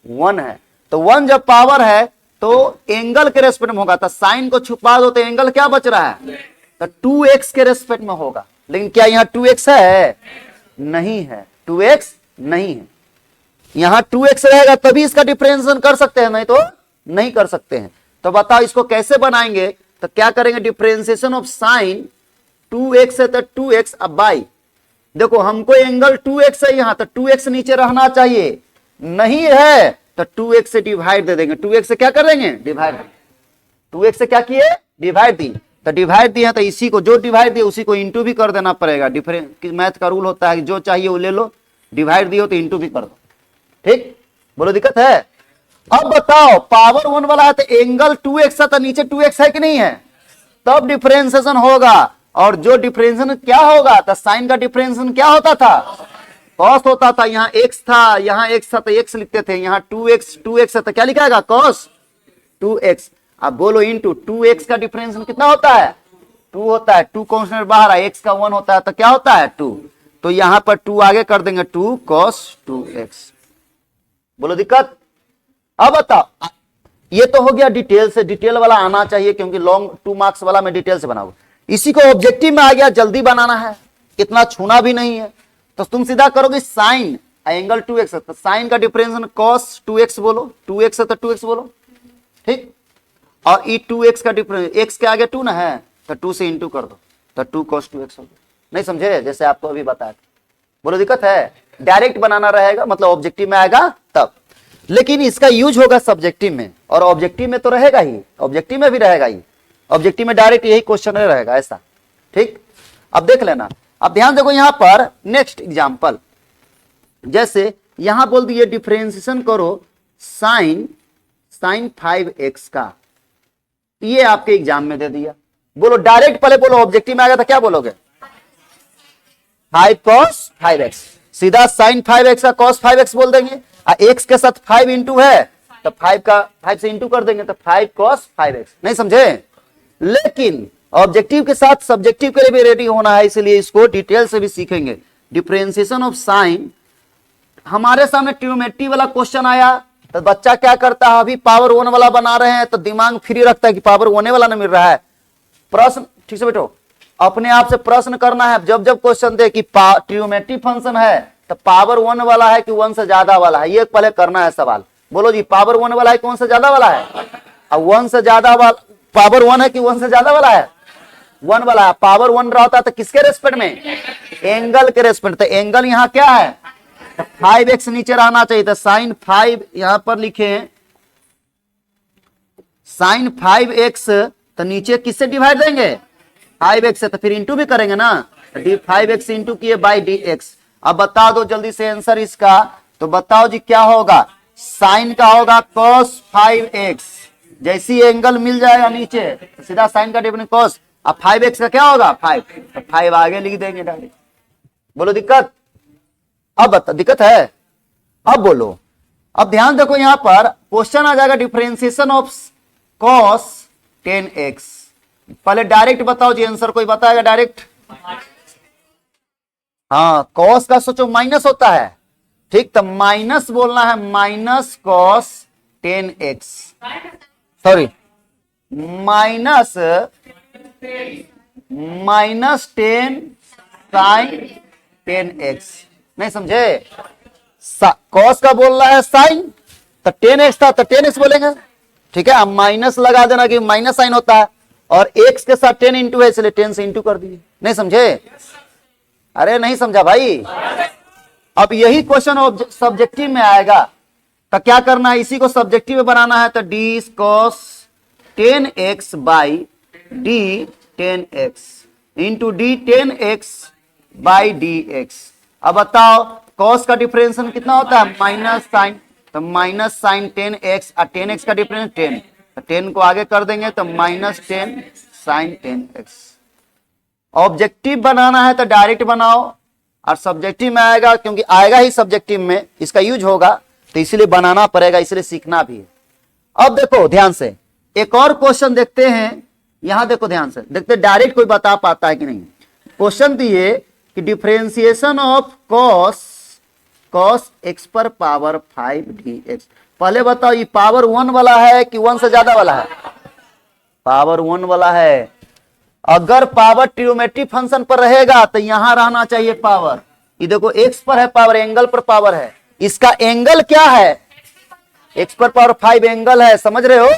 1 है, तो 1 जब पावर है तो एंगल के रेस्पेक्ट में होगा। तो साइन को छुपा दो तो एंगल क्या बच रहा है? तो 2x के रेस्पेक्ट में होगा। लेकिन क्या यहां 2x है? नहीं है, 2x नहीं है। यहां 2x रहेगा तभी इसका डिफरेंशिएशन कर सकते हैं, नहीं तो नहीं कर सकते हैं। तो बताओ इसको कैसे बनाएंगे? तो क्या करेंगे? डिफरेंशिएशन ऑफ साइन 2x है तो 2x अब बाई, देखो हमको एंगल 2x है यहां, तो 2x नीचे रहना चाहिए, नहीं है तो 2x से डिवाइड दे देंगे। 2x से क्या कर देंगे? डिवाइड। 2x से क्या किए? डिवाइड दी, तो डिवाइड दिया तो इसी को जो डिवाइड दिया उसी को इंटू भी कर देना पड़ेगा। डिफरेंस मैथ का रूल होता है, जो चाहिए वो ले लो, डिवाइड दियो तो इंटू भी कर दो। ठीक, बोलो दिक्कत है? अब बताओ पावर 1 वाला है तो एंगल 2x है तो नीचे 2x है कि नहीं है? तब डिफरेंशिएशन होगा। और जो डिफरेंशिएशन क्या होगा? तो साइन का डिफरेंशिएशन क्या होता था? कॉस होता था, यहाँ एक्स था, यहाँ एक्स था तो एक्स लिखते थे, यहाँ 2x है तो क्या लिखाएगा कॉस 2x। अब बोलो इंटू 2x का डिफरेंस कितना होता है 2 होता है, 2 कांस्टेंट बाहर है, x का 1 होता है तो क्या होता है 2, तो यहां पर 2 आगे कर देंगे 2 cos 2x। बोलो दिक्कत। अब बताओ, ये तो हो गया डिटेल से, डिटेल वाला आना चाहिए क्योंकि लॉन्ग 2 मार्क्स वाला मैं डिटेल से बनाऊंगा। इसी को ऑब्जेक्टिव में आ गया, जल्दी बनाना है, इतना छूना भी नहीं है, तो तुम सीधा करोगे साइन एंगल 2x है तो साइन का डिफरेंस cos 2x बोलो, 2x है तो 2x बोलो, ठीक। और ई 2x का डिफरेंस x के आगे 2 ना है तो 2 से इंटू कर दो तो 2 cos 2x हो गया। नहीं समझे, जैसे आपको अभी बताया। बोलो दिक्कत है, डायरेक्ट बनाना रहेगा मतलब ऑब्जेक्टिव में आएगा तब, लेकिन इसका यूज होगा सब्जेक्टिव में, और ऑब्जेक्टिव में तो रहेगा ही, ऑब्जेक्टिव में भी रहेगा ही, ऑब्जेक्टिव में डायरेक्ट यही क्वेश्चन रहेगा ऐसा, ठीक। अब देख लेना, अब ध्यान देखो यहां पर नेक्स्ट एग्जांपल, जैसे यहां बोल दिए डिफरेंशिएशन करो साइन 5x का, ये आपके एग्जाम में दे दिया। बोलो डायरेक्ट पहले बोलो ऑब्जेक्टिव में आ गया था क्या बोलोगे 5 cos 5x, सीधा sin 5x का cos 5x बोल देंगे, x के साथ 5 इंटू है तो 5 से इंटू कर देंगे तो 5 cos 5x। नहीं समझे, लेकिन ऑब्जेक्टिव के साथ सब्जेक्टिव के लिए भी रेडी होना है, इसलिए इसको डिटेल से भी सीखेंगे। डिफरेंशिएशन ऑफ साइन, हमारे सामने ट्रिग्नोमेट्री वाला क्वेश्चन आया तो बच्चा क्या करता है, अभी पावर 1 वाला बना रहे हैं तो दिमाग फ्री रखता है कि पावर 1 वाला नहीं मिल रहा है। प्रश्न ठीक से बैठो, अपने आप से प्रश्न करना है, जब जब क्वेश्चन दे कि ट्रिग्नोमेट्री फंक्शन है तो पावर 1 वाला है कि 1 से ज्यादा वाला है, ये पहले करना है सवाल। बोलो जी पावर 1 वाला है कि 1 से ज्यादा वाला है, अब 1 से ज्यादा वाला पावर 1 है कि 1 से ज्यादा वाला है 1 वाला है। पावर 1 रहा होता तो किसके रेस्पेक्ट में, एंगल के रेस्पेक्ट, तो एंगल यहाँ क्या है 5x नीचे रहना चाहिए, तो साइन 5 यहां पर लिखे साइन 5x, तो नीचे किससे डिवाइड देंगे 5x से, तो फिर इंटू भी करेंगे ना, 5x इंटू किए बाई dx। अब बता दो जल्दी से आंसर इसका, तो बताओ जी क्या होगा, साइन का होगा cos 5x, जैसी एंगल मिल जाएगा नीचे तो सीधा साइन का डिफरेंस cos, अब 5x का क्या होगा 5, तो 5 आगे लिख देंगे डायरेक्ट। बोलो दिक्कत। अब बता दिक्कत है, अब बोलो, अब ध्यान देखो यहां पर क्वेश्चन आ जाएगा डिफरेंशिएशन ऑफ cos 10x। पहले डायरेक्ट बताओ जी आंसर, कोई बताएगा डायरेक्ट। हाँ cos का सोचो माइनस होता है, ठीक, तो माइनस बोलना है, minus cos 10x, sorry minus 10 sin 10x। नहीं समझे, cos का बोल रहा है साइन, तो 10x था तो 10x बोलेंगे, ठीक है। अब माइनस लगा देना कि माइनस साइन होता है, और x के साथ 10 इंटू है इसलिए 10 से इंटू कर दिए। नहीं समझे, अरे नहीं समझा भाई। अब यही क्वेश्चन सब्जेक्टिव में आएगा तो क्या करना है, इसी को सब्जेक्टिव में बनाना है, तो d cos 10x by d 10x into d 10x by dx। अब बताओ cos का डिफरेंशिएशन कितना होता है माइनस साइन, तो माइनस साइन 10x और 10x का डिफरेंस 10, तो 10 को आगे कर देंगे तो माइनस 10 साइन 10x। ऑब्जेक्टिव बनाना है तो डायरेक्ट बनाओ, और सब्जेक्टिव में आएगा क्योंकि आएगा ही सब्जेक्टिव में, इसका यूज होगा तो इसलिए बनाना पड़ेगा, इसलिए सीखना भी है। अब देखो ध्यान से एक और क्वेश्चन देखते हैं, यहां देखो ध्यान से देखते डायरेक्ट कोई बता पाता है कि नहीं। क्वेश्चन दिए कि डिफरेंशिएशन ऑफ cos x पर पावर 5 dx। पहले बताओ ये पावर 1 वाला है कि 1 से ज्यादा वाला है, पावर 1 वाला है। अगर पावर ट्रिग्नोमेट्री फंक्शन पर रहेगा तो यहां रहना चाहिए पावर, ये देखो x पर है पावर, एंगल पर पावर है, इसका एंगल क्या है x पर पावर 5 एंगल है, समझ रहे हो।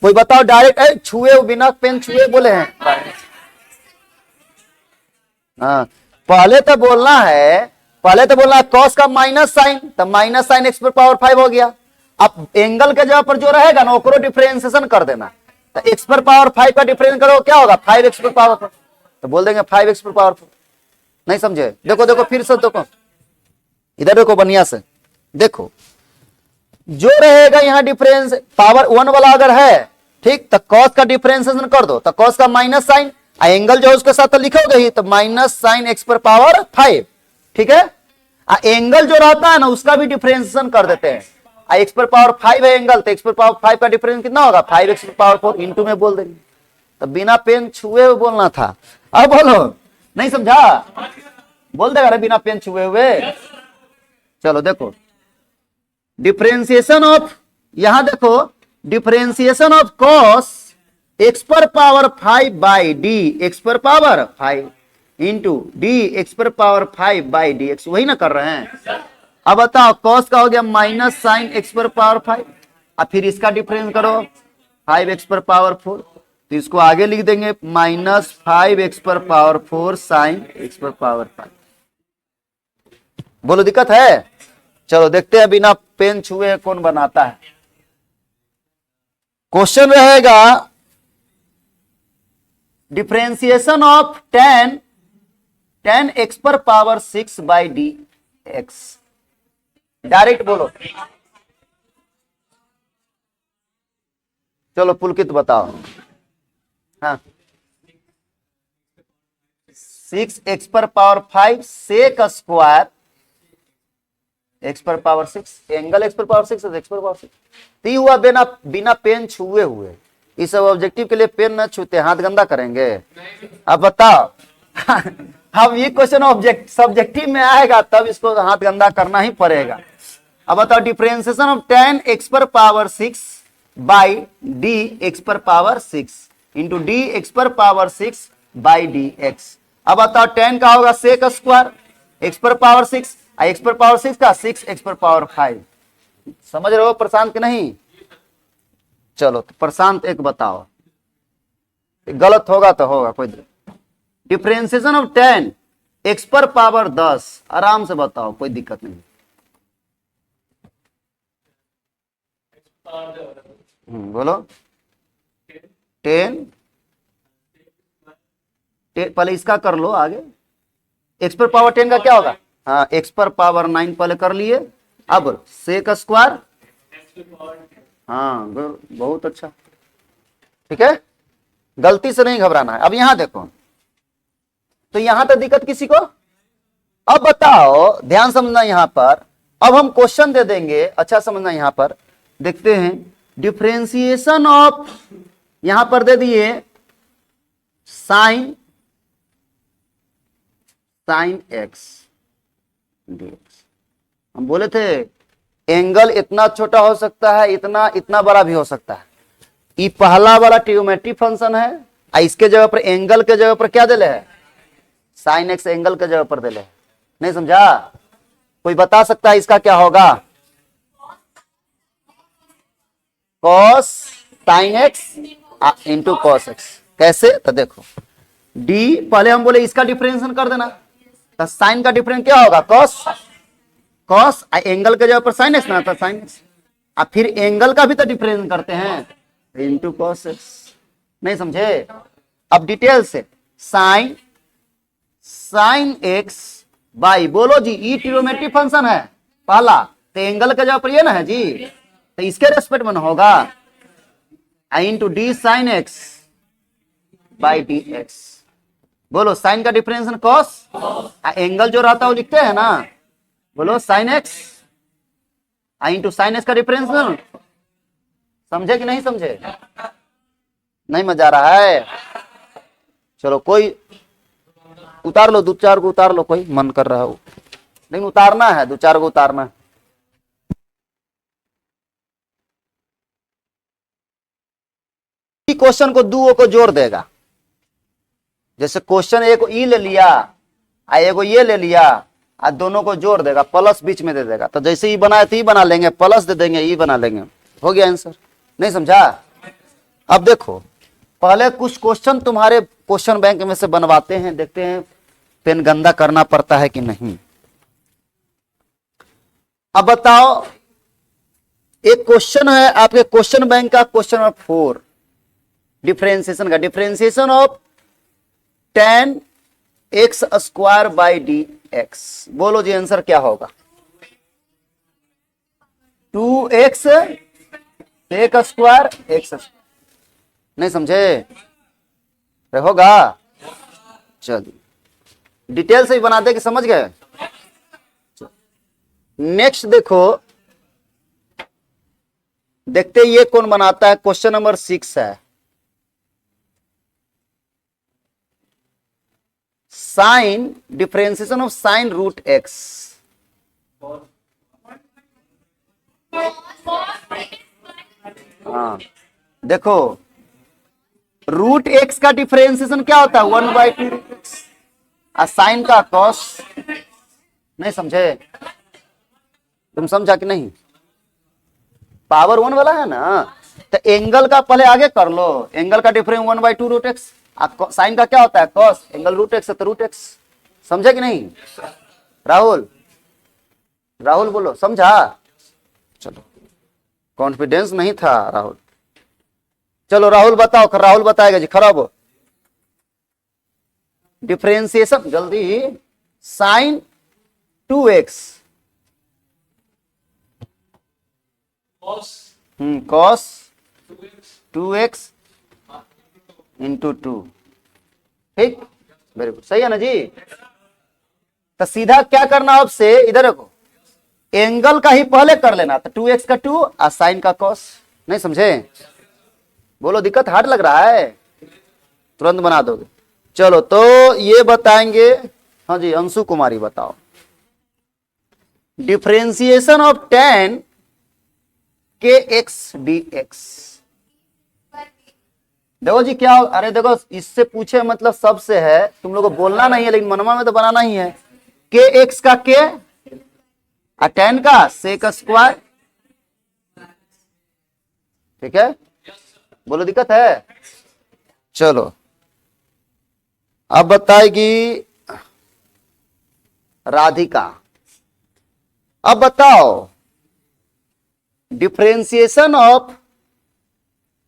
कोई बताओ डायरेक्ट, छुए बिना पेन छुए बोले हैं, हाँ पहले तो बोलना है cos का माइनस साइन, तो माइनस साइन x पर पावर 5 हो गया। अब एंगल के जगह पर जो रहेगा ना ओकरो डिफरेंशिएशन कर देना, तो x पर पावर 5 का डिफरेंस करो क्या होगा 5x पर पावर 4, तो बोल देंगे 5x पर पावर 4। नहीं समझे, देखो देखो फिर से देखो, इधर देखो बढ़िया से देखो, जो रहेगा यहाँ डिफरेंस पावर 1 वाला अगर है, ठीक, तो cos का डिफरेंशिएशन कर दो, तो cos का माइनस साइन, एंगल जो उसके साथ तो लिखोगे ही, तो माइनस साइन x पर पावर 5, ठीक है। एंगल जो रहता है ना उसका भी डिफरेंशिएशन कर देते हैं। एक्स पर पावर 5 है एंगल, तो एक्स पर पावर 5 का डिफरेंस कितना होगा, 5x पर पावर 4 इंटू में बोल देंगे। तो बिना पेन छुए हुए बोलना था। अब बोलो, नहीं समझा, बोल देगा रे बिना पेन छुए हुए। चलो देखो डिफरेंशिएशन ऑफ, यहां देखो डिफरेंशिएशन ऑफ कॉस एक्स पर पावर 5 बाई डी एक्स पर पावर 5 इंटू डी एक्स पर पावर 5 बाई डी एक्स, वही ना कर रहे हैं। अब बताओ कॉस का हो गया माइनस साइन एक्स पर पावर 5, अब फिर इसका डिफरेंस करो 5x पर पावर 4, तो इसको आगे लिख देंगे माइनस 5x पर पावर 4 साइन एक्स पर पावर 5। बोलो दिक्कत है। चलो देखते हैं बिना पेन छुए कौन बनाता है। क्वेश्चन रहेगा डिफरेंशिएशन ऑफ tan x पर power 6 by D x. Direct बोलो, चलो पुलकित बताओ। हाँ 6x पर पावर 5 सेक स्क्वायर x पर पावर 6, एंगल x पर पावर 6 x पर पावर 6। ती हुआ बिना पेन छुए हुए। इस ऑब्जेक्टिव के लिए पेन न छूते, हाथ गंदा करेंगे। अब बताओ हम ये क्वेश्चन ऑब्जेक्ट सब्जेक्टिव में आएगा तब इसको हाथ गंदा करना ही पड़ेगा। अब बताओ डिफरेंशिएशन ऑफ tan x पर पावर 6 बाई डी एक्स पर पावर 6 इंटू डी एक्स पर पावर 6 बाई डी एक्स। अब बताओ tan का होगा सेक स्क्वायर एक्स पर पावर 6, एक्स पर पावर 6 का 6 एक्स पर पावर 5। समझ रहे हो प्रशांत के नहीं। चलो तो प्रशांत एक बताओ, गलत होगा तो होगा कोई डिफरेंशिएशन ऑफ tan एक्स पर पावर 10, आराम से बताओ कोई दिक्कत नहीं। बोलो 10 पहले इसका कर लो आगे। एक्स पर पावर 10 का क्या होगा, हाँ एक्स पर पावर 9 पहले कर लिए। अब सेक स्क्वायर, हाँ बहुत अच्छा, ठीक है, गलती से नहीं घबराना है। अब यहां देखो, तो यहां तक दिक्कत किसी को। अब बताओ ध्यान समझना यहां पर, अब हम क्वेश्चन दे देंगे, अच्छा समझना। यहां पर देखते हैं डिफरेंशिएशन ऑफ, यहां पर दे दिए साइन एक्स डीएक्स। हम बोले थे एंगल इतना छोटा हो सकता है, इतना बड़ा भी हो सकता है। ये पहला वाला ट्रिग्नोमेट्रिक फंक्शन है, इसके जगह पर एंगल के जगह पर क्या दिले है, साइन एक्स एंगल के जगह पर दिले है। नहीं समझा, कोई बता सकता है इसका क्या होगा, cos sine x into cos x. कैसे, तो देखो डी पहले हम बोले इसका डिफरेंशिएशन कर देना, तो साइन का डिफरेंस क्या होगा, कॉस एंगल के जगह पर साइन एक्स ना था, साइन एक्स। अब फिर एंगल का भी तो डिफरेंस करते हैं इंटू कॉस एक्स। नहीं समझे। अब डिटेल से साइन एक्स बाई, बोलो जी ई ट्रिग्नोमेट्रिक फंक्शन है पहला, तो एंगल के जगह पर ये ना है जी, तो इसके रेस्पेक्ट में होगा into d sine x by D x. बोलो साइन का डिफरेंशिएशन कॉस, एंगल जो रहता है वो लिखते हैं ना, बोलो sine x into sine x का डिफरेंशिएशन। समझे कि नहीं समझे, नहीं मजा आ रहा है। चलो कोई उतार लो, 2-4 को उतार लो, कोई मन कर रहा हो, लेकिन उतारना है, 2-4 को उतारना है। क्वेश्चन को दो को जोड़ देगा, जैसे क्वेश्चन एक ई ले लिया एगो ये ले लिया, दोनों को जोड़ देगा, प्लस बीच में दे देगा। तो जैसे ई बनाए तो ई बना लेंगे, प्लस दे देंगे ई बना लेंगे, हो गया आंसर। नहीं समझा। अब देखो पहले कुछ क्वेश्चन तुम्हारे क्वेश्चन बैंक में से बनवाते हैं, देखते हैं पेन गंदा करना पड़ता है कि नहीं। अब बताओ एक क्वेश्चन है आपके क्वेश्चन बैंक का, क्वेश्चन नंबर 4 डिफरेंशिएशन का, differentiation of tan x square by D x. बोलो जी आंसर क्या होगा, 2x एक स्क्वायर एक्स। नहीं समझे, होगा। चलिए डिटेल से ही बना दे कि समझ गए। नेक्स्ट देखो, देखते ये कौन बनाता है। क्वेश्चन नंबर 6 है, sine, differentiation of sine root x. हाँ देखो, रूट एक्स का डिफरेंशिएशन क्या होता है, 1/2 रूट एक्स। और साइन का कॉस, नहीं समझे? तुम समझा कि नहीं? पावर 1 वाला है ना, तो एंगल का पहले आगे कर लो। एंगल का डिफरेंस 1/2 रूट एक्स। साइन का क्या होता है, कॉस। एंगल रूट एक्स है तो रूट एक्स। समझे कि नहीं? राहुल, राहुल बोलो, समझा? चलो, कॉन्फिडेंस नहीं था राहुल। चलो राहुल बताओ, राहुल बताएगा जी, खराब हो। डिफरेंशिएशन जल्दी, sign 2x cos 2x into 2। ठीक, वेरी गुड, सही है ना जी? तो सीधा क्या करना अब से, इधर देखो, एंगल का ही पहले कर लेना। तो 2x का 2 और साइन का कॉस। नहीं समझे? बोलो, दिक्कत हार्ड लग रहा है? तुरंत बना दोगे। चलो तो ये बताएंगे। हाँ जी, अंशु कुमारी बताओ, differentiation of tan kx dx। देखो जी क्या, अरे देखो, इससे पूछे मतलब सबसे है, तुम लोग को बोलना नहीं है लेकिन मनवा में तो बनाना ही है। kx का k और tan का sec स्क्वायर। ठीक है, बोलो, दिक्कत है? चलो अब बताएगी राधिका। अब बताओ, differentiation of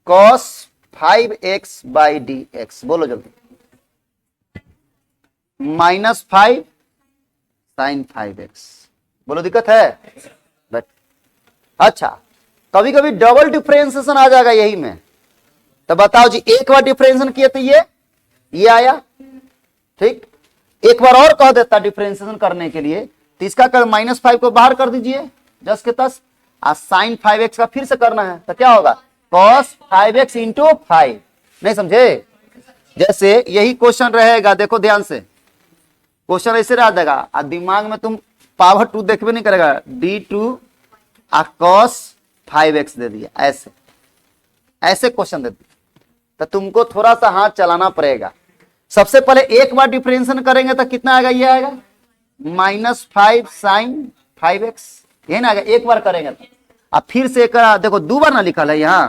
cos 5x by dx। बोलो जल्दी। -5 sin 5x। बोलो, दिक्कत है? बट अच्छा, कभी कभी डबल डिफरेंशिएशन आ जाएगा यही में। तो बताओ जी, एक बार डिफरेंशिएशन किए तो ये आया। ठीक, एक बार और कह देता डिफरेंशिएशन करने के लिए, तो इसका कर -5 को बाहर कर दीजिए, जस के तस। और साइन 5x का फिर से करना है, तो क्या होगा, cos 5x इंटू 5। नहीं समझे? जैसे यही क्वेश्चन रहेगा, देखो ध्यान से, क्वेश्चन ऐसे रह जाएगा और दिमाग में तुम पावर 2 देखबे नहीं करेगा। d2 और cos 5x दे दिया, ऐसे ऐसे क्वेश्चन दे दिया, तो तुमको थोड़ा सा हाथ चलाना पड़ेगा। सबसे पहले एक बार डिफरेंशिएशन करेंगे तो कितना आएगा, ये आएगा -5 sin 5x। यही ना आएगा, एक बार करेंगे तो। अब फिर से देखो, 2 बार ना लिखा है यहाँ।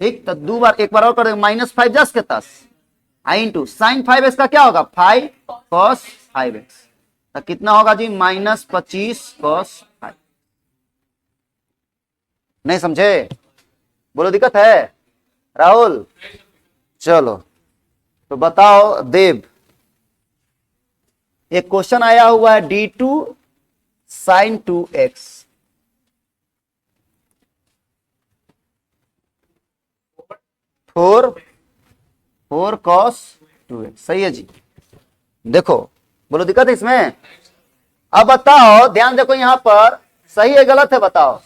ठीक, तो 2 बार, एक बार और कर देंगे, -5 जस के तस इंटू साइन 5x का क्या होगा, 5 cos 5x। तो कितना होगा जी, -25 cos 5। नहीं समझे? बोलो, दिक्कत है? राहुल, चलो तो बताओ देव, एक क्वेश्चन आया हुआ है, d2 sin 2x। 4 cos 2x। सही है जी? देखो, बोलो, दिक्कत है इसमें? अब बताओ, ध्यान देखो, यहां पर सही है गलत है, बताओ।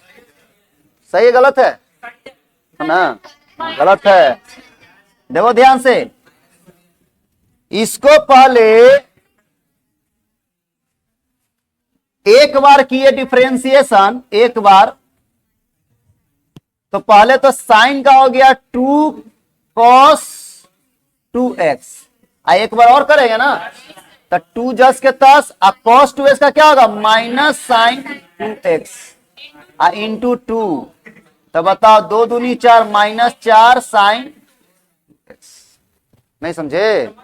सही है गलत है ना? गलत है। देखो ध्यान से, इसको पहले एक बार किए डिफरेंशिएशन, एक बार, तो पहले तो साइन का हो गया 2 cos 2x। एक बार और करेंगे ना, तो 2 जस के तस, और cos 2x का क्या होगा, -sin 2x इंटू 2। तो बताओ, 2 दूनी 4, -4 sin x। नहीं समझे?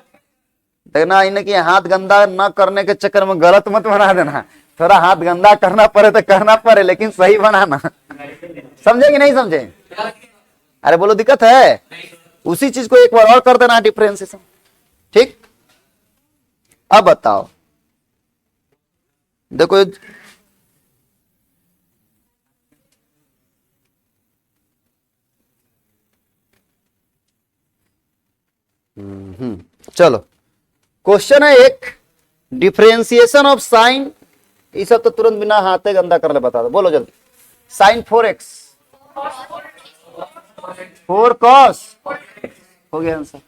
देखना, इनके हाथ गंदा न करने के चक्कर में गलत मत बना देना। थोड़ा हाथ गंदा करना पड़े तो करना पड़े, लेकिन सही बनाना। समझे कि नहीं समझे? अरे बोलो, दिक्कत है? उसी चीज को एक बार और कर देना, डिफरेंशिएशन। ठीक, अब बताओ, देखो, चलो, क्वेश्चन है एक, डिफरेंशिएशन ऑफ साइन ये सब तो तुरंत बिना हाथे गंदा कर ले बता दो, बोलो जल्दी। साइन 4x 4 cos हो गया आंसर।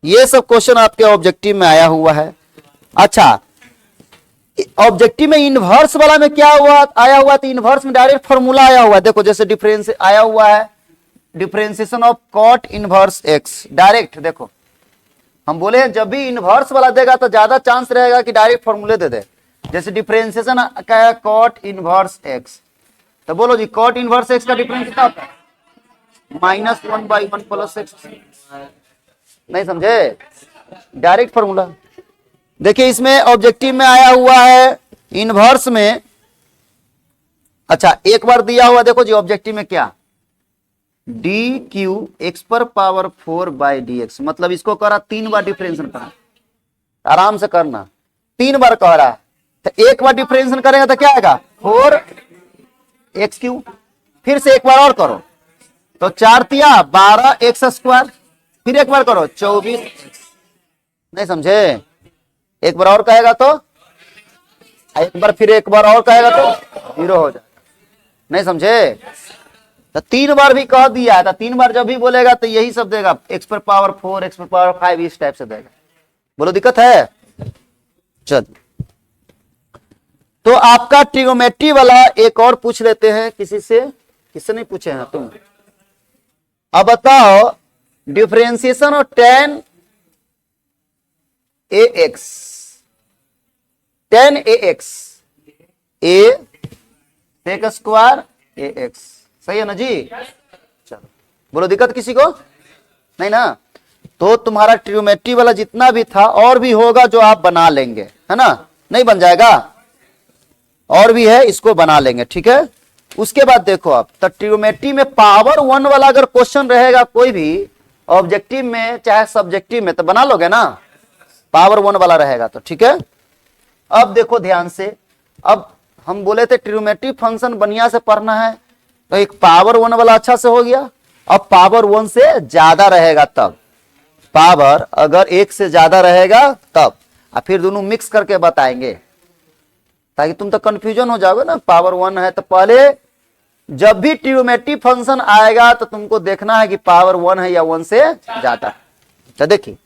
ये सब क्वेश्चन आपके ऑब्जेक्टिव में आया हुआ है। अच्छा, ऑब्जेक्टिव में इनवर्स वाला में क्या हुआ आया हुआ, तो इनवर्स में डायरेक्ट फॉर्मूला आया हुआ है। देखो जैसे डिफरेंस आया हुआ है, differentiation of cot inverse x, direct. देखो हम बोले जब भी इनवर्स वाला देगा तो ज्यादा चांस रहेगा कि डायरेक्ट फॉर्मूले दे दे। जैसे डिफरेंशिएशन क्या है, कॉट इनवर्स एक्स, तो बोलो जी कॉट इनवर्स एक्स का डिफरेंस कितना होता है, -1/1 + x। नहीं समझे, डायरेक्ट फॉर्मूला। देखिए इसमें ऑब्जेक्टिव में आया हुआ है इनवर्स में। अच्छा एक बार दिया हुआ, देखो जी ऑब्जेक्टिव में क्या, dq x⁴/dx, मतलब इसको करा 3 बार डिफरेंशिएशन करना, आराम से करना, 3 बार कह रहा है, तो एक बार डिफरेंशिएशन करेगा तो क्या आएगा 4x3, फिर से एक बार और करो तो 4 तिया 12x², फिर एक बार करो 24। नहीं समझे, एक बार और कहेगा तो, एक बार फिर एक बार और कहेगा तो 0 हो जाएगा। नहीं समझे, तो 3 बार भी कह दिया है, तो 3 बार जब भी बोलेगा तो यही सब देगा, x⁴, x⁵, इस टाइप से देगा। बोलो दिक्कत है। चल तो आपका ट्रिगोमेट्री वाला एक और पूछ लेते हैं किसी से, किससे नहीं पूछे हैं तुम। अब बताओ differentiation of tan ax, tan ax a sec² ax, सही है ना जी। चलो बोलो दिक्कत किसी को नहीं ना। तो तुम्हारा ट्रिगोमेट्री वाला जितना भी था और भी होगा जो आप बना लेंगे, है ना, नहीं बन जाएगा, और भी है, इसको बना लेंगे, ठीक है। उसके बाद देखो आप, तो ट्रिगोमेट्री में पावर 1 वाला अगर क्वेश्चन रहेगा कोई भी ऑब्जेक्टिव में चाहे सब्जेक्टिव में, तो बना लोगे ना, पावर 1 वाला रहेगा तो, ठीक है। अब देखो ध्यान से, अब हम बोले थे ट्रिगोमेट्री फंक्शन बढ़िया से पढ़ना है, तो एक पावर 1 वाला अच्छा से हो गया। अब पावर 1 से ज्यादा रहेगा तब, पावर अगर 1 से ज्यादा रहेगा तब, और फिर दोनों मिक्स करके बताएंगे, ताकि तुम तो कंफ्यूजन हो जाओगे ना। पावर 1 है तो पहले जब भी ट्रिगोमेट्री फंक्शन आएगा तो तुमको देखना है कि पावर 1 है या 1 से ज्यादा। तो देखिए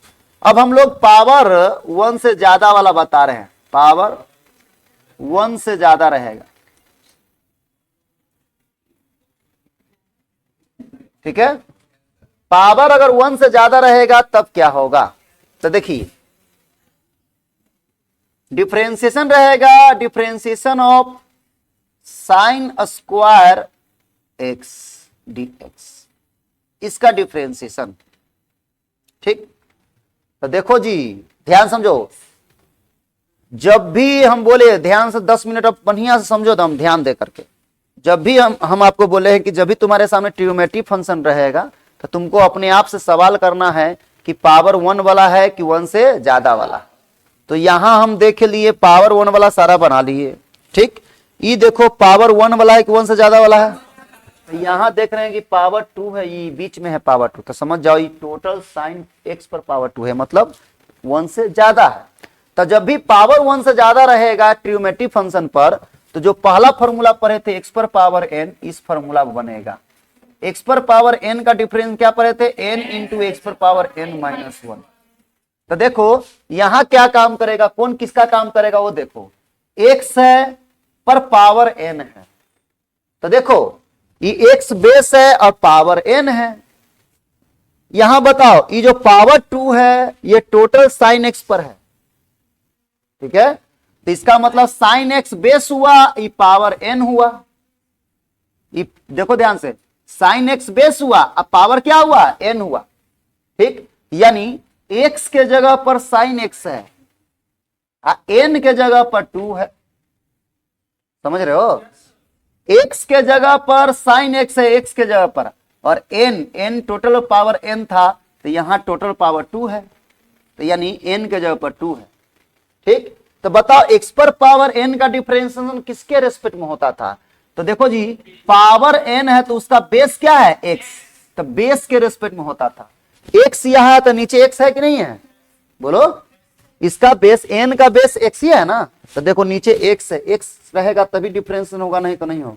अब हम लोग पावर 1 से ज्यादा वाला बता रहे हैं, पावर 1 से ज्यादा रहेगा, ठीक है। पावर अगर 1 से ज्यादा रहेगा तब क्या होगा, तो देखिए डिफरेंशिएशन रहेगा, differentiation of sin² x dx, इसका डिफरेंशिएशन, ठीक। तो देखो जी ध्यान समझो, जब भी हम बोले ध्यान से 10 मिनट अब बढ़िया से समझो, तो हम ध्यान दे करके, जब भी हम आपको बोले हैं कि जब भी तुम्हारे सामने ट्रिगोमेट्री फंक्शन रहेगा तो तुमको अपने आप से सवाल करना है कि पावर 1 वाला है कि 1 से ज्यादा वाला। तो यहां हम देख लिए पावर 1 वाला सारा बना लिए, ठीक। ये देखो पावर 1 वाला है कि 1 से ज्यादा वाला है, तो यहां देख रहे हैं कि पावर 2 है, ये बीच में है पावर 2, तो समझ जाओ ये टोटल साइन x पर पावर 2 है, मतलब 1 से ज्यादा है। तो जब भी पावर 1 से ज्यादा रहेगा ट्रिगोमेट्री फंक्शन पर, तो जो पहला फॉर्मूला पढ़े थे x⁴n, इस फॉर्मूला बनेगा। x⁴n का डिफरेंस क्या पढ़े थे, n × x⁴n-1। तो देखो यहां क्या काम करेगा, कौन किसका काम करेगा वो देखो, x है पर पावर n है, तो देखो ये x बेस है और पावर n है। यहां बताओ ये जो पावर 2 है ये टोटल साइन x पर है, ठीक है। तो इसका मतलब साइन x बेस हुआ, ये पावर n हुआ, ये देखो ध्यान से, साइन x बेस हुआ, अब पावर क्या हुआ, n हुआ, ठीक। यानी x के जगह पर साइन x है, n के जगह पर 2 है, समझ रहे हो, x के जगह पर साइन x है, x के जगह पर, और n टोटल पावर n था, तो यहां टोटल पावर 2 है, तो यानी n के जगह पर 2 है, ठीक। तो बताओ x पर पावर n का डिफरेंशिएशन किसके रेस्पेक्ट में होता था, तो देखो जी पावर n है तो उसका बेस क्या है x, तो बेस के रेस्पेक्ट में होता था। x यहां है तो नीचे x है कि नहीं है, बोलो, इसका बेस n का बेस x ही है ना, तो देखो नीचे x है, x रहेगा तभी डिफरेंशिएशन होगा, नहीं तो नहीं होगा।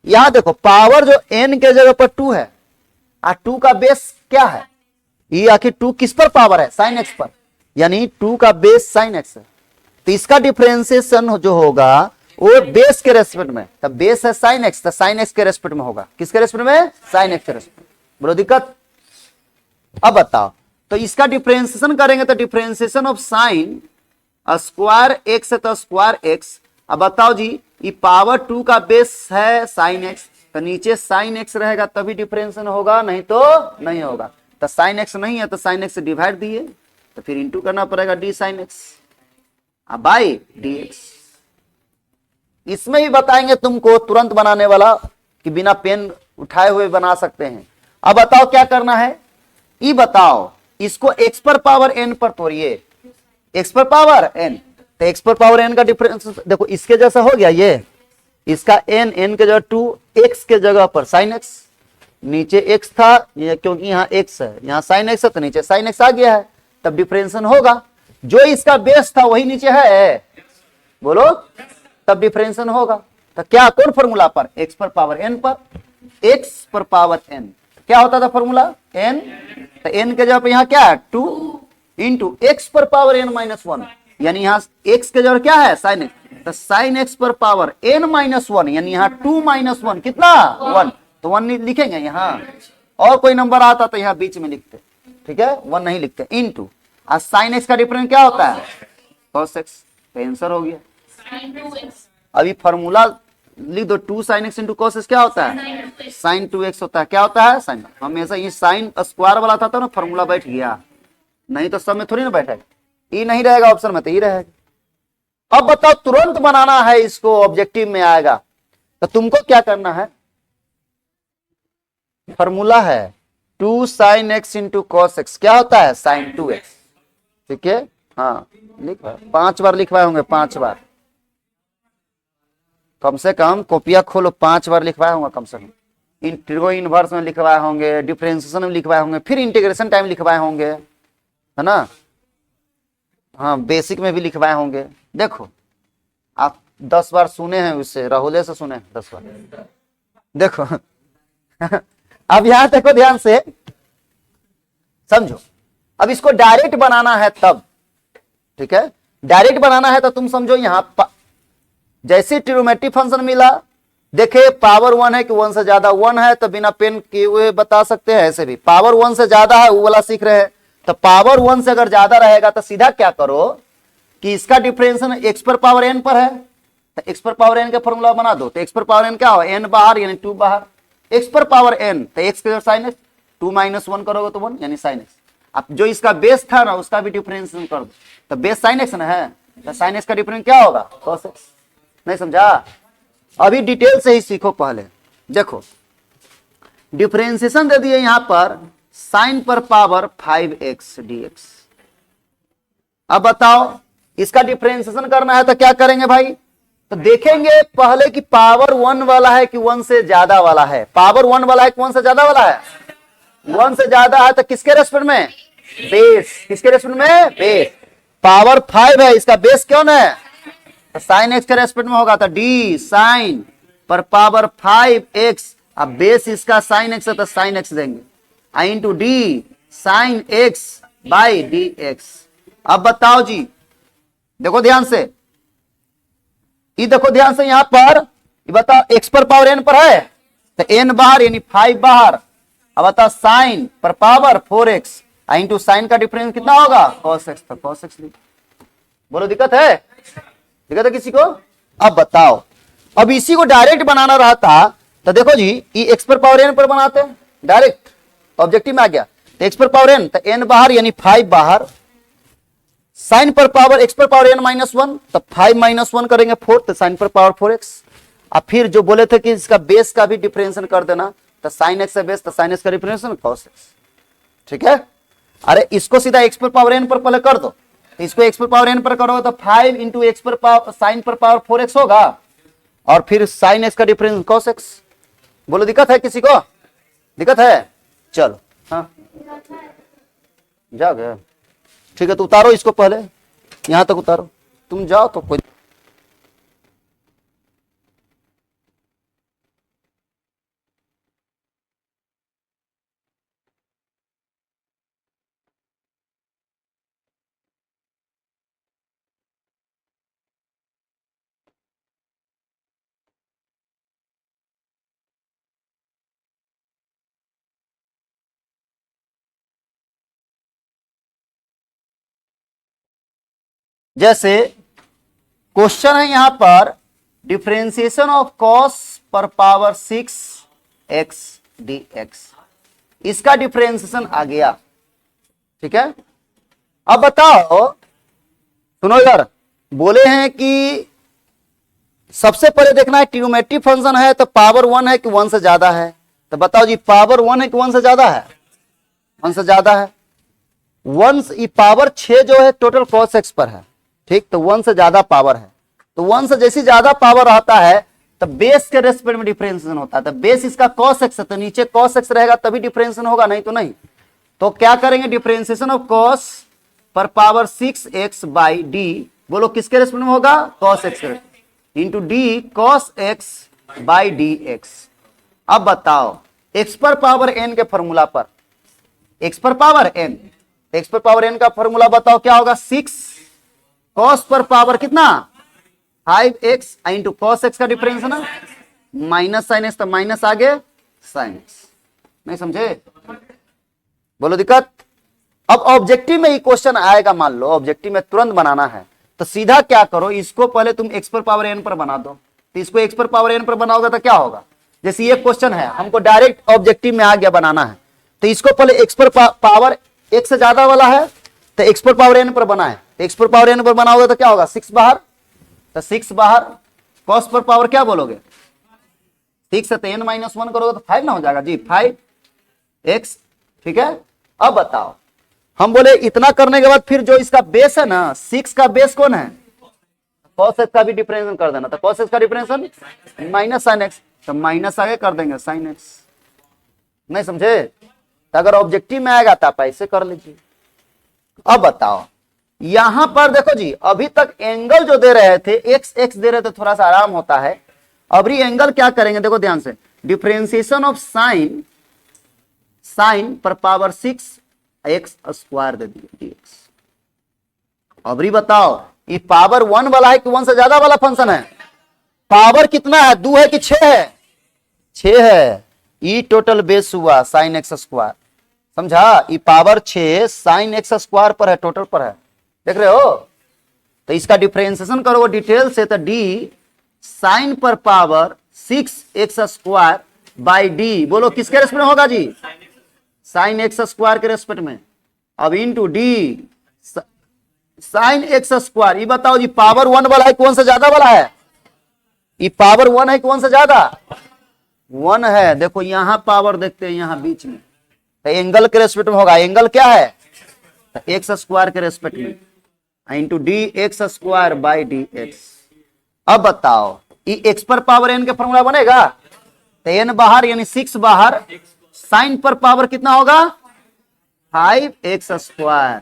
यहां देखो पावर जो n के जगह पर 2 है, 2 का बेस क्या है, ये आखिर 2 किस पर पावर है, साइन x पर, यानी 2 का बेस साइन x है। तो इसका डिफरेंशिएशन जो होगा वो बेस के रेस्पेक्ट में, तब बेस है साइन x, तो साइन x के रेस्पेक्ट में होगा, किसके रेस्पेक्ट में, साइन x के रेस्पेक्ट में। बोलो दिक्कत। अब बताओ, तो इसका डिफरेंशिएशन करेंगे तो differentiation of sine square x है तो स्क्वायर x। अब बताओ जी, ये पावर 2 का बेस है साइन x, तो नीचे साइन x रहेगा तभी डिफरेंशिएशन होगा, नहीं तो नहीं होगा। तो साइन x नहीं है तो साइन x से डिवाइड दिए, तो फिर इंटू करना पड़ेगा d sine x by D x. इसमें भी बताएंगे तुमको तुरंत बनाने वाला कि बिना पेन उठाए हुए बना सकते हैं। अब बताओ क्या करना है, ये बताओ, इसको x पर पावर n पर तोड़िए, x पर पावर n, तो x पर पावर n का डिफरेंस देखो इसके जैसा हो गया, ये इसका n के जगह 2, x के जगह पर sin x, नीचे x था ये क्योंकि यहाँ x है, यहाँ sin x है तो नीचे sin x आ गया है, तब डिफरेंशिएशन होगा। जो इसका बेस था वही नीचे है, बोलो, तब डिफरेंशिएशन होगा। तो क्या कौन फॉर्मूला पर, x पर पावर n पर, x पर पावर n क्या होता था फॉर्मूला n, तो n के जगह पे यहाँ क्या है 2 इंटू x पर पावर n माइनस 1, यानी यहाँ x के जगह क्या है साइन x, तो साइन x पर पावर n माइनस 1, यानी यहाँ 2 माइनस 1 कितना 1, तो 1 लिखेंगे यहाँ, और कोई नंबर आता तो यहाँ बीच में लिखते, ठीक है, 1 नहीं लिखते, इंटू साइन x का डिफरेंस क्या होता है cos x, तो आंसर हो गया। अभी फॉर्मूला लिख दो, 2 sin x into cos x क्या होता है sin 2x होता है, क्या होता है साइन, हमेशा ये साइन स्क्वायर वाला था तो ना फॉर्मूला बैठ गया, नहीं तो सब में थोड़ी ना बैठेगा, ये नहीं रहेगा ऑप्शन में तो ये रहेगा। अब बताओ तुरंत बनाना है इसको, ऑब्जेक्टिव में आएगा, तो तुमको क्या करना है, फॉर्मूला है 2 sin x into cos x क्या होता है sin 2x, ठीक है, हाँ लिखवा 5 बार लिखवाए होंगे, 5 बार कम से कम, कॉपियां खोलो 5 बार लिखवाए होंगे कम से कम, इंटीग्रो इनवर्स में लिखवाए होंगे, डिफरेंशिएशन में लिखवाए होंगे, फिर इंटीग्रेशन टाइम लिखवाए होंगे, है ना, हाँ बेसिक में भी लिखवाए होंगे। देखो आप 10 बार सुने हैं, उससे राहुले से सुने हैं 10 बार, देखो अब यहां देखो ध्यान से समझो, अब इसको डायरेक्ट बनाना है तब, ठीक है, डायरेक्ट बनाना है तो तुम समझो, यहां जैसे ट्रिग्नोमेट्रिक फंक्शन मिला, देखे पावर 1 है कि 1 से ज्यादा 1 है, तो बिना पेन किए हुए बता सकते हैं, ऐसे भी पावर 1 से ज्यादा है वो वाला सीख रहे हैं, तो पावर 1 से अगर ज्यादा रहेगा तो सीधा क्या करो कि इसका डिफरेंशिएशन x पर पावर n पर है, तो x पर पावर n का फॉर्मूला बना दो, तो x पर पावर n क्या हो, n बाहर यानी 2 बाहर, x पर पावर n तो x के जगह sin x, 2 माइनस 1 करोगे तो 1 यानी sin x। अब जो इसका बेस था ना उसका भी डिफरेंशिएशन कर दो, तो बेस sin x ना है, तो sin x का डिफरेंस क्या होगा cos x। नहीं समझा, अभी डिटेल से ही सीखो। पहले देखो डिफरेंशिएशन दे दिए यहां पर साइन पर पावर 5x dx। अब बताओ इसका डिफरेंशिएशन करना है तो क्या करेंगे भाई, तो देखेंगे पहले कि पावर 1 वाला है कि 1 से ज्यादा वाला है, पावर 1 वाला है कि 1 से ज्यादा वाला है, 1 से ज्यादा है तो किसके रेस्पेक्ट में, बेस, किसके रेस्पेक्ट में, बेस, पावर 5 है इसका बेस कौन है, तो साइन x के रेस्पेक्ट में होगा, तो डी साइन पर पावर 5x, अब बेस इसका साइन x है तो साइन x देंगे into d sine x by D x. अब बताओ जी, देखो ध्यान से, ये देखो ध्यान से, यहां पर ये बताओ x पर पावर n पर है तो n बाहर यानी 5 बाहर, अब बताओ साइन पर पावर 4x इंटू साइन का डिफरेंस कितना होगा cos x, तो cos x बोलो दिक्कत है, दिक्कत है किसी को। अब बताओ, अब इसी को डायरेक्ट बनाना रहता तो देखो जी, ये x पर पावर n पर बनाते हैं डायरेक्ट, ऑब्जेक्टिव में आ गया, तो x पर पावर n तो n बाहर यानी 5 बाहर, साइन पर पावर x पर पावर n माइनस 1 तो 5 माइनस 1 करेंगे 4, तो साइन पर पावर 4x। अब फिर जो बोले थे कि इसका बेस का भी डिफरेंशिएशन कर देना, तो साइन x है बेस, तो साइन x का डिफरेंशिएशन cos x, ठीक है। अरे इसको सीधा x पर पावर n पर पहले कर दो, तो इसको x पर पावर n पर करोगे तो 5 इंटू x पर पावर साइन पर पावर 4x होगा, और फिर साइन x का डिफरेंस cos x। बोलो दिक्कत है किसी को, दिक्कत है, चलो हाँ जाओगे, ठीक है, तो उतारो इसको पहले, यहां तक उतारो, तुम जाओ तो कोई। जैसे क्वेश्चन है यहां पर डिफरेंशिएशन ऑफ कॉस पर पावर 6 एक्स डी एक्स, इसका डिफरेंशिएशन आ गया। ठीक है, अब बताओ, सुनो इधर, बोले हैं कि सबसे पहले देखना है ट्रिग्नोमेट्री फंक्शन है तो पावर 1 है कि 1 से ज्यादा है। तो बताओ जी, पावर 1 है कि 1 से ज्यादा है? 1 से ज्यादा है। 1 पावर 6 जो है टोटल कॉस एक्स पर है, ठीक, तो 1 से ज्यादा पावर है। तो 1 से जैसी ज्यादा पावर आता है तो बेस के रेस्पेक्ट में डिफरेंशिएशन होता है। तो बेस इसका कॉस एक्स है तो नीचे कॉस एक्स रहेगा तभी डिफरेंशिएशन होगा, नहीं तो नहीं। तो क्या करेंगे, डिफरेंशिएशन ऑफ कॉस पर पावर 6 एक्स बाई डी, बोलो किसके रेस्पेक्ट में होगा? Cos x into D cos x by D x. अब बताओ एक्स पर पावर एन के फॉर्मूला पर, एक्स पर पावर एन, एक्स पर पावर एन का फॉर्मूला बताओ क्या होगा? 6 कॉस पर पावर कितना? 5x इंटू कॉस एक्स का डिफरेंस है ना, माइनस साइन एक्स, तो माइनस आगे साइन एक्स। नहीं समझे? बोलो दिक्कत। अब ऑब्जेक्टिव में ही क्वेश्चन आएगा, मान लो ऑब्जेक्टिव में तुरंत बनाना है तो सीधा क्या करो, इसको पहले तुम x पर पावर n पर बना दो। तो इसको x पर पावर n पर बनाओगे तो क्या होगा? जैसे ये क्वेश्चन है, हमको डायरेक्ट ऑब्जेक्टिव में आ गया बनाना है, तो इसको पहले x पर पावर x से ज्यादा वाला है तो x पर पावर n पर बना है, तो x पर पावर n पर बनाओगे तो क्या होगा? 6 बाहर, तो 6 बाहर, कॉस पर पावर क्या बोलोगे? 6 से तो n माइनस 1 करोगे तो 5 ना हो जाएगा जी, 5x। ठीक है, अब बताओ, हम बोले इतना करने के बाद फिर जो इसका बेस है ना, 6 का बेस कौन है? कॉस एक्स का भी डिफरेंशिएशन कर देना। तो कॉस एक्स का डिफरेंशिएशन माइनस साइन एक्स, तो माइनस आगे कर देंगे साइन एक्स। नहीं समझे? तो अगर ऑब्जेक्टिव में आएगा तो आप ऐसे कर लीजिए। अब बताओ, यहां पर देखो जी, अभी तक एंगल जो दे रहे थे एक्स एक्स दे रहे थे, थोड़ा सा आराम होता है। अभी एंगल क्या करेंगे, देखो ध्यान से, डिफरेंशिएशन ऑफ साइन, साइन पर पावर 6 एक्स स्क्वायर दे दिए dx। अभी बताओ, ये पावर 1 वाला है कि 1 से ज्यादा वाला फंक्शन है? पावर कितना है, 2 है कि 6 है? 6 है। ई टोटल बेस हुआ साइन एक्स स्क्वायर, समझा? ई पावर 6 साइन एक्स स्क्वायर पर है, टोटल पर है, देख रहे हो? तो इसका डिफरेंशिएशन करो डिटेल से, तो डी साइन पर power 6 x square by D, बोलो किसके रेस्पेक्ट में होगा जी? साइन एक्स स्क्वायर के रेस्पेक्ट में। अब into d sine x square. ये बताओ जी, पावर 1 वाला है कौन सा ज्यादा वाला है? ये पावर 1 है कौन सा ज्यादा? 1 है। देखो यहां पावर देखते हैं, यहां बीच में, तो एंगल के रेस्पेक्ट में होगा। एंगल क्या है? तो एक्स स्क्वायर के रेस्पेक्ट में, into D x square by D x. अब बताओ, ये एक्स पर पावर एन के फॉर्मूला बनेगा, तो एन बाहर यानी 6 बाहर, साइन पर पावर कितना होगा? 5x स्क्वायर,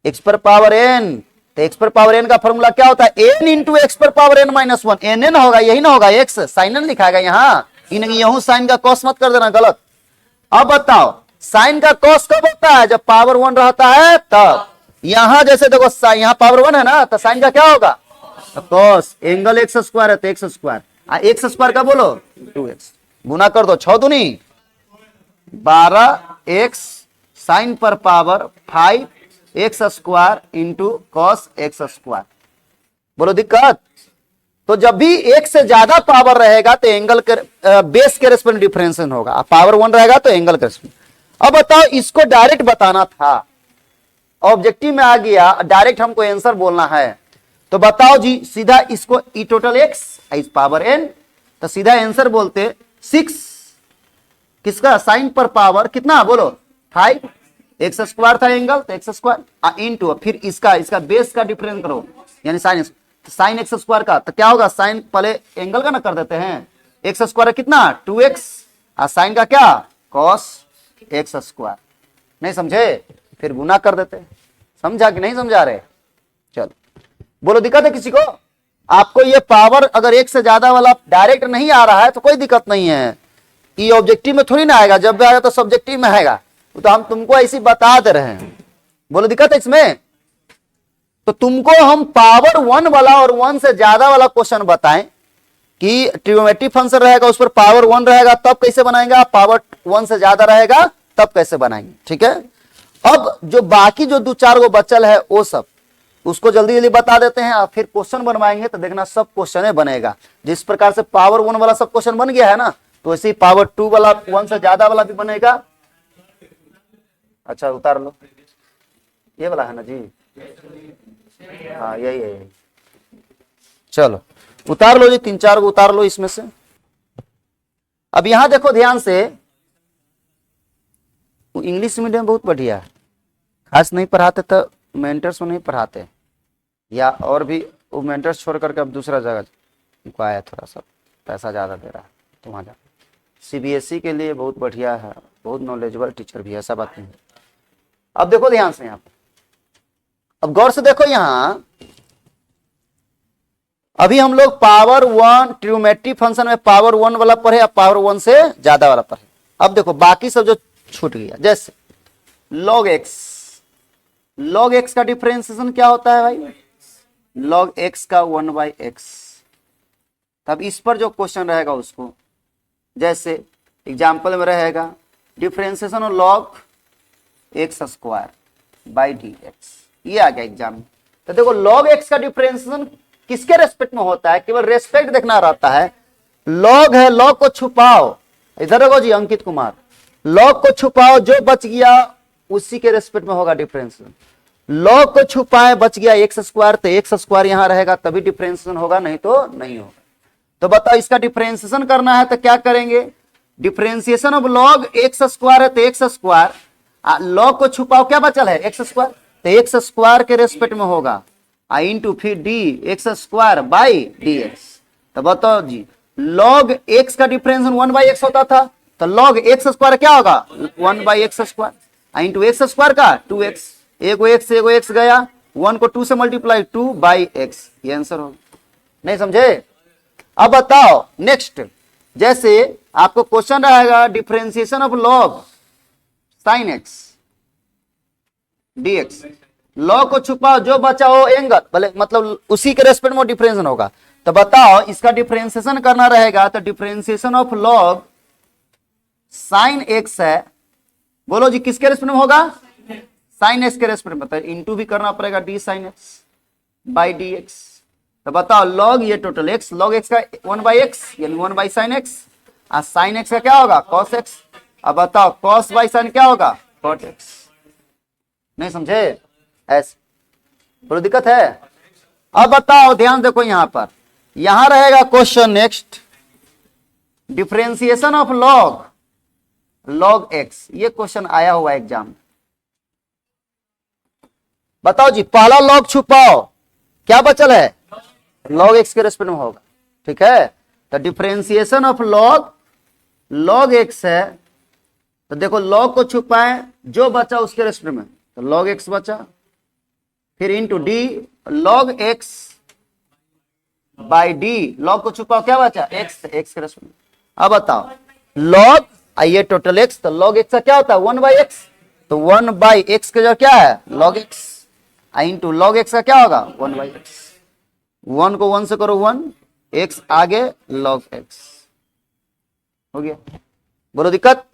एक्स पर पावर एन। तो एक्स पर पावर एन का फॉर्मूला क्या होता है? एन इंटू एक्स पर power n minus 1। N n होगा, यही ना होगा, एक्स साइन एन लिखाएगा यहाँ, यहूं साइन का कॉस मत कर देना, गलत। अब बताओ, साइन का कॉस कब होता है? जब पावर 1 रहता है तब। यहां जैसे देखो, यहाँ पावर 1 है ना, तो साइन का क्या होगा? कॉस। एंगल एक्स स्क्वायर है तो एक्स स्क्वायर, एक्स स्क्वायर का बोलो 2x, गुना कर दो, 6 दूनी 12x साइन पर power 5x square into cos x square. बोलो दिक्कत? तो जब भी एक से ज्यादा पावर रहेगा तो एंगल के बेस के रेस्पेक्ट में डिफरेंशिएशन होगा, पावर 1 रहेगा तो एंगल के रेस्पेक्ट। अब बताओ, इसको डायरेक्ट बताना था, ऑब्जेक्टिव में आ गया, डायरेक्ट हमको आंसर बोलना है। तो बताओ जी, सीधा इसको ई टोटल एक्स इस पावर एन, तो सीधा आंसर बोलते 6 किसका? साइन पर पावर कितना बोलो? 5 एक्स स्क्वायर था एंगल, तो एक्स स्क्वायर इंटू फिर इसका बेस का डिफरेंस करो, यानी साइन, साइन एक्स स्क्वायर का। तो क्या होगा? साइन पहले एंगल का ना कर देते हैं, एक्स स्क्वायर कितना? 2x, और साइन का क्या? Cos x square. नहीं समझे? फिर गुना कर देते। समझा कि नहीं समझा रहे? चलो बोलो दिक्कत है किसी को? आपको ये पावर अगर एक से ज्यादा वाला डायरेक्ट नहीं आ रहा है तो कोई दिक्कत नहीं है, ये ऑब्जेक्टिव में थोड़ी ना आएगा, जब भी आएगा तो सब्जेक्टिव में आएगा, तो हम तुमको ऐसी बता दे रहे हैं। बोलो दिक्कत है इसमें? तो तुमको हम पावर 1 वाला और 1 से ज्यादा वाला क्वेश्चन बताएं कि ट्रिग्नोमेट्री फंक्शन रहेगा उस पर पावर 1 रहेगा तब कैसे बनाएंगे, आप पावर 1 से ज्यादा रहेगा तब कैसे बनाएंगे। ठीक है, अब जो बाकी जो 2-4 गो बचल है वो सब उसको जल्दी जल्दी बता देते हैं, फिर क्वेश्चन बनवाएंगे तो देखना सब क्वेश्चन बनेगा। जिस प्रकार से पावर 1 वाला सब क्वेश्चन बन गया है ना, तो ऐसे ही पावर 2 वाला 1 से ज्यादा वाला भी बनेगा। अच्छा उतार लो, ये वाला है ना जी, हाँ यही है, चलो उतार लो जी, 3-4 को उतार लो इसमें से। अब यहां देखो ध्यान से, इंग्लिश मीडियम बहुत बढ़िया है, खास नहीं पढ़ाते तो मेंटर्स में नहीं पढ़ाते, या और भी वो मेंटर्स छोड़ करके अब दूसरा जगह उनको आया, थोड़ा सा पैसा ज़्यादा दे रहा है तो वहाँ जा। सीबीएसई के लिए बहुत बढ़िया है, बहुत नॉलेजेबल टीचर भी है, ऐसा बात नहीं है। अब देखो ध्यान से यहाँ पर, अब गौर से देखो यहाँ, अभी हम लोग पावर 1 ट्रिग्नोमेट्री फंक्शन में पावर 1 वाला पढ़े, अब पावर 1 से ज्यादा वाला पढ़े। अब देखो बाकी सब जो छूट गया, जैसे log x का डिफरेंशिएशन क्या होता है भाई, log x का 1/x। तब इस पर जो क्वेश्चन रहेगा उसको, जैसे एग्जाम्पल में रहेगा differentiation of log x² dx, ये आ गया एग्जाम में। तो देखो log x का डिफरेंशिएशन किसके रेस्पेक्ट में होता है, केवल रेस्पेक्ट देखना रहता है। log है, log को छुपाओ, इधर देखो जी अंकित कुमार, log को छुपाओ, जो बच गया उसी के रेस्पेक्ट में होगा डिफरेंशिएशन। log को छुपाए बच गया x², तो x² यहां रहेगा तभी डिफरेंशिएशन होगा, नहीं तो नहीं होगा। तो बताओ इसका डिफरेंशिएशन करना है तो क्या करेंगे, डिफरेंशिएशन ऑफ log x² है तो x², log को छुपाओ क्या बचल है x², तो x² के रेस्पेक्ट में होगा, इंटू फिर d(x²/dx)। तो बताओ जी log x का डिफरेंशिएशन 1/x होता था, तो log x² क्या होगा 1/x², इंटू x² का 2x, एगो x गया, 1 को 2 से मल्टीप्लाई 2/x, ये आंसर होगा। नहीं समझे? अब बताओ नेक्स्ट, जैसे आपको क्वेश्चन रहेगा differentiation of log sin x dx, log को छुपाओ, जो बचा हो एंगल, भले मतलब उसी के रेस्पेक्ट में डिफरेंशिएशन होगा। तो बताओ इसका डिफरेंशिएशन करना रहेगा, तो differentiation of log sin x है, बोलो जी किसके रेस्पेक्ट में होगा, sin x के रेस्पेक्ट में, बताइए इंटू भी करना पड़ेगा d sin x/dx। तो बताओ log ये टोटल x, log x का 1/x यानी 1/sin x, और sin x का क्या होगा cos x। अब बताओ cos/sin क्या होगा cot x। नहीं समझे? ऐसे थोड़ी दिक्कत है। अब बताओ ध्यान देखो यहां पर, यहां रहेगा question next, differentiation of log x, ये क्वेश्चन आया हुआ एग्जाम में। बताओ जी पहला log छुपाओ, क्या बचल है log x के रेस्पेक्ट में होगा, ठीक है। तो डिफरेंशिएशन ऑफ log x है, तो देखो log को छुपाए, जो बचा उसके रेस्पेक्ट में, तो log x बचा, फिर into d log x/d, log को छुपाओ क्या बचा x के रेस्पेक्ट में। अब बताओ log ये टोटल x, तो log x का क्या होता है 1/x, तो 1/x का जो क्या है log x, into log x का क्या होगा 1/x, 1 को 1 से करो 1, x आगे log x हो गया। बोलो दिक्कत?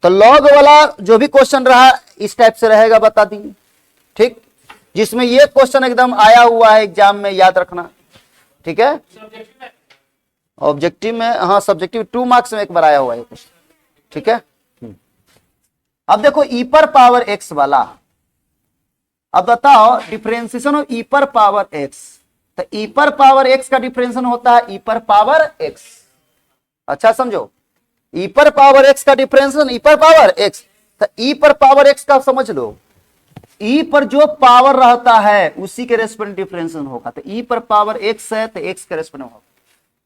तो log वाला जो भी क्वेश्चन रहा इस टाइप से रहेगा, बता दी, ठीक, जिसमें ये क्वेश्चन एकदम आया हुआ है एग्जाम में, याद रखना, ठीक है। ऑब्जेक्टिव में, हाँ सब्जेक्टिव 2 मार्क्स में एक बार आया हुआ है क्वेश्चन, ठीक है। अब देखो e पर पावर x वाला, अब बताओ डिफरेंशिएशन ऑफ e पर पावर x, तो e पर पावर x का डिफरेंशिएशन होता है e पर पावर x। अच्छा समझो, e पर पावर x का डिफरेंशिएशन e पर पावर x, तो e पर पावर x का समझ लो, e पर जो पावर रहता है उसी के रेस्पेक्ट डिफरेंशिएशन होगा, तो e पर पावर x है तो x के रेस्पेक्ट में होगा।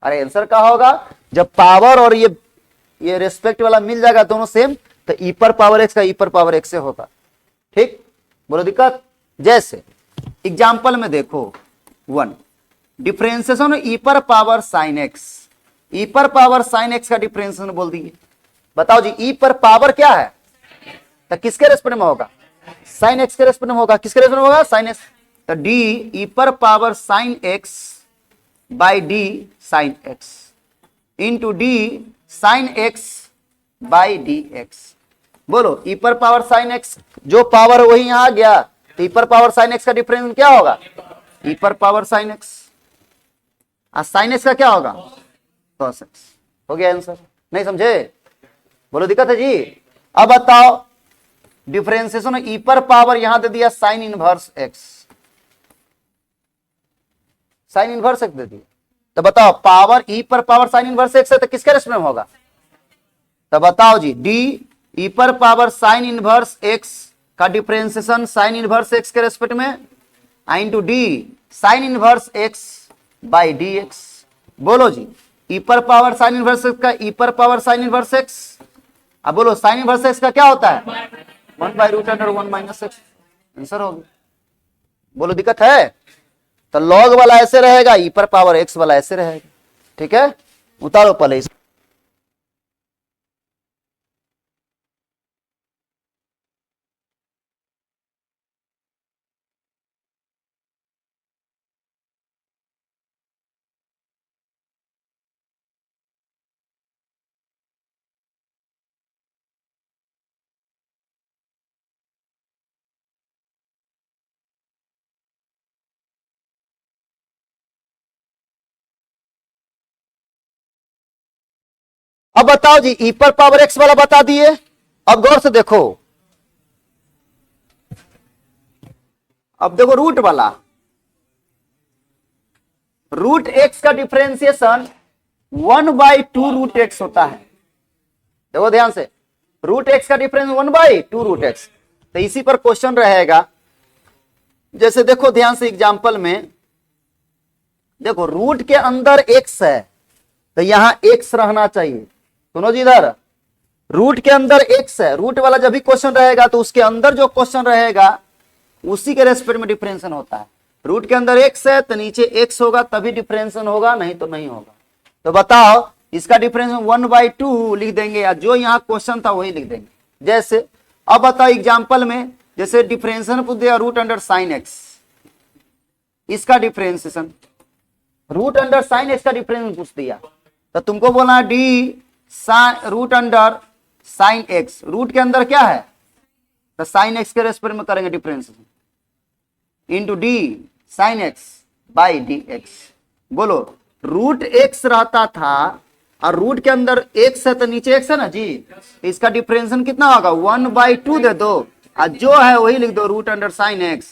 अरे आंसर क्या होगा, जब पावर और ये रेस्पेक्ट वाला मिल जाएगा दोनों सेम, तो e पर पावर x का e पर पावर x से होगा, ठीक। बोलो दिक्कत? जैसे एग्जाम्पल में देखो, 1। डिफरेंशिएशन ई पर पावर साइन एक्स, ई पर पावर साइन एक्स का डिफरेंशिएशन बोल दिए। बताओ जी ई पर पावर क्या है, तो किसके रेस्पेक्ट में होगा, साइन एक्स के रेस्पेक्ट में होगा। किसके रेस्पेक्ट में होगा, साइन एक्स। तो डी ई पर power sine x by D sine x into d sine x by D x. बोलो ई पर पावर साइन एक्स जो पावर वही यहां आ गया, तो ई पर पावर साइन एक्स का डिफरेंस क्या होगा, ई पर पावर साइन एक्स, और साइन एक्स का क्या होगा, कॉस एक्स। हो गया आंसर, नहीं समझे, बोलो दिक्कत है जी। अब बताओ डिफरेंशिएशन ई पर पावर यहां दे दिया sine inverse X, sine inverse X दे दिया, तो बताओ पावर ई पर पावर साइन इनवर्स एक्स है तो किसके रेस्पेक्ट में होगा, तो बताओ जी डी ई पर पावर साइन इनवर्स एक्स का डिफरेंशिएशन साइन इनवर्स एक्स के रेस्पेक्ट में into d sign inverse X by D x. बोलो जी ई पर पावर साइन इनवर्स एक्स का ई पर पावर साइन इनवर्स एक्स, अब बोलो साइन इनवर्स एक्स का क्या होता है, 1/√1 माइनस एक्स। आंसर हो गया। बोलो दिक्कत है, तो लॉग वाला ऐसे रहेगा, ई पर पावर एक्स वाला ऐसे रहेगा। ठीक है, उतारो पहले इस। अब बताओ जी ई पर पावर एक्स वाला बता दिए। अब गौर से देखो, अब देखो रूट वाला, रूट एक्स का डिफरेंशिएशन 1/2√x होता है। देखो ध्यान से, रूट एक्स का डिफरेंस 1/2√x। तो इसी पर क्वेश्चन रहेगा, जैसे देखो ध्यान से एग्जांपल में देखो रूट के अंदर x है तो यहां x रहना चाहिए। सुनो जी इधर, रूट के अंदर x है, रूट वाला जब भी क्वेश्चन रहेगा तो उसके अंदर जो क्वेश्चन रहेगा उसी के रेस्पेक्ट में डिफरेंशिएशन होता है। रूट के अंदर x है तो नीचे x होगा तभी डिफरेंशिएशन होगा, नहीं तो नहीं होगा। तो बताओ इसका डिफरेंशिएशन 1/2 लिख देंगे या जो यहाँ क्वेश्चन था वही लिख देंगे। जैसे अब बताओ एग्जाम्पल में, जैसे डिफरेंशिएशन पूछ दिया रूट अंडर साइन एक्स, इसका differentiation root under sine x का डिफरेंशिएशन पूछ दिया, तो तुमको बोलना d root under sine x, root के अंदर क्या है तो साइन एक्स के रेस्पेक्ट में करेंगे differentiation into d sine x by D x. बोलो रूट एक्स रहता था और रूट के अंदर एक्स है तो नीचे एक्स है ना जी, इसका डिफरेंशिएशन कितना होगा 1/2 दे दो और जो है वही लिख दो रूट अंडर साइन एक्स।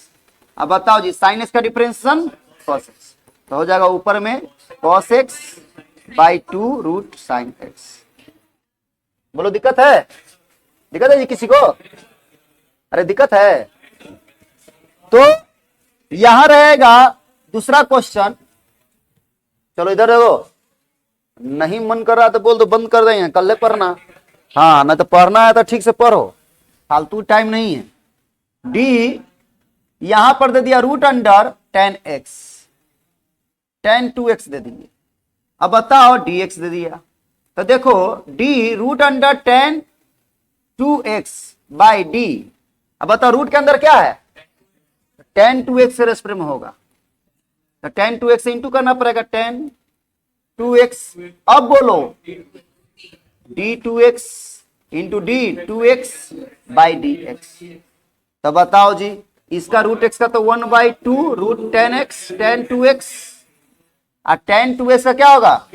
अब बताओ जी साइन एक्स का डिफरेंशिएशन कॉस एक्स, तो हो जाएगा ऊपर में cos x by 2 root sine x. बोलो दिक्कत है, दिक्कत है जी किसी को, अरे दिक्कत है। तो यहां रहेगा दूसरा क्वेश्चन, चलो इधर देखो, नहीं मन कर रहा तो बोल दो बंद कर देंगे, कल पढ़ना, हाँ ना तो पढ़ना है तो ठीक से पढ़ो, फालतू टाइम नहीं है। डी यहां पर दे दिया root under tan x, tan 2x दे दिए। अब बताओ dx दे दिया, तो देखो d root under tan 2x by d. अब बताओ रूट के अंदर क्या है tan 2x से रेस्पेक्ट में होगा, तो tan 2x से इंटू करना पड़ेगा tan 2x। अब बोलो d2x into d2x by dx। तो बताओ जी इसका रूट x का तो 1/2 root tan x tan 2x, और tan 2x का क्या होगा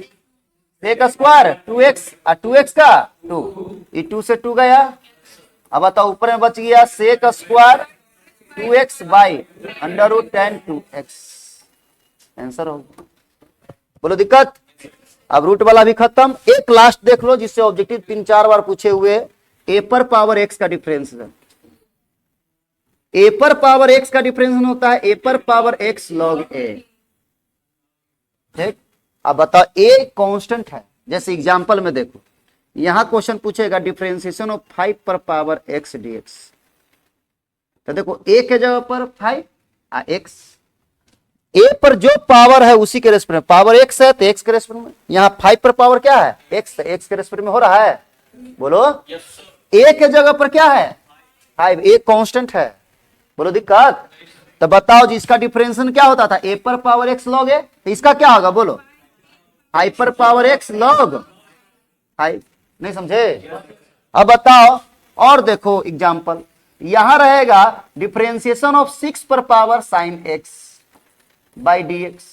sec स्क्वायर 2x और 2x का 2, ये 2 से 2 गया। अब बताओ ऊपर में बच गया sec square 2x by under root tan 2x। Answer होगा। बोलो दिक्कत, अब रूट वाला भी खत्म। एक लास्ट देख लो जिससे ऑब्जेक्टिव 3-4 बार पूछे हुए, a पर पावर x का डिफरेंशिएशन, a पर पावर x का डिफरेंशिएशन होता है a पर पावर x log a। ठीक, अब बताओ a कांस्टेंट है, जैसे एग्जांपल में देखो यहां क्वेश्चन पूछेगा डिफरेंशिएशन ऑफ 5 पर पावर x dx, तो देखो a के जगह पर 5 और x, ए पर जो पावर है उसी के रेस्पेक्ट में, पावर एक्स है तो एक्स के रेस्पेक्ट में, यहाँ 5 पर पावर क्या है एक्स, एक्स के रेस्पेक्ट में हो रहा है, बोलो ए के जगह पर क्या है 5, ए कांस्टेंट है, बोलो दिक्कत। तो बताओ जी इसका डिफरेंशिएशन क्या होता था, ए पर पावर एक्स लॉग ए, तो इसका क्या होगा बोलो 5 पर पावर एक्स लॉग 5, नहीं समझे। अब बताओ और देखो एग्जांपल, यहां रहेगा डिफरेंशिएशन ऑफ 6 पर power sine x by D x,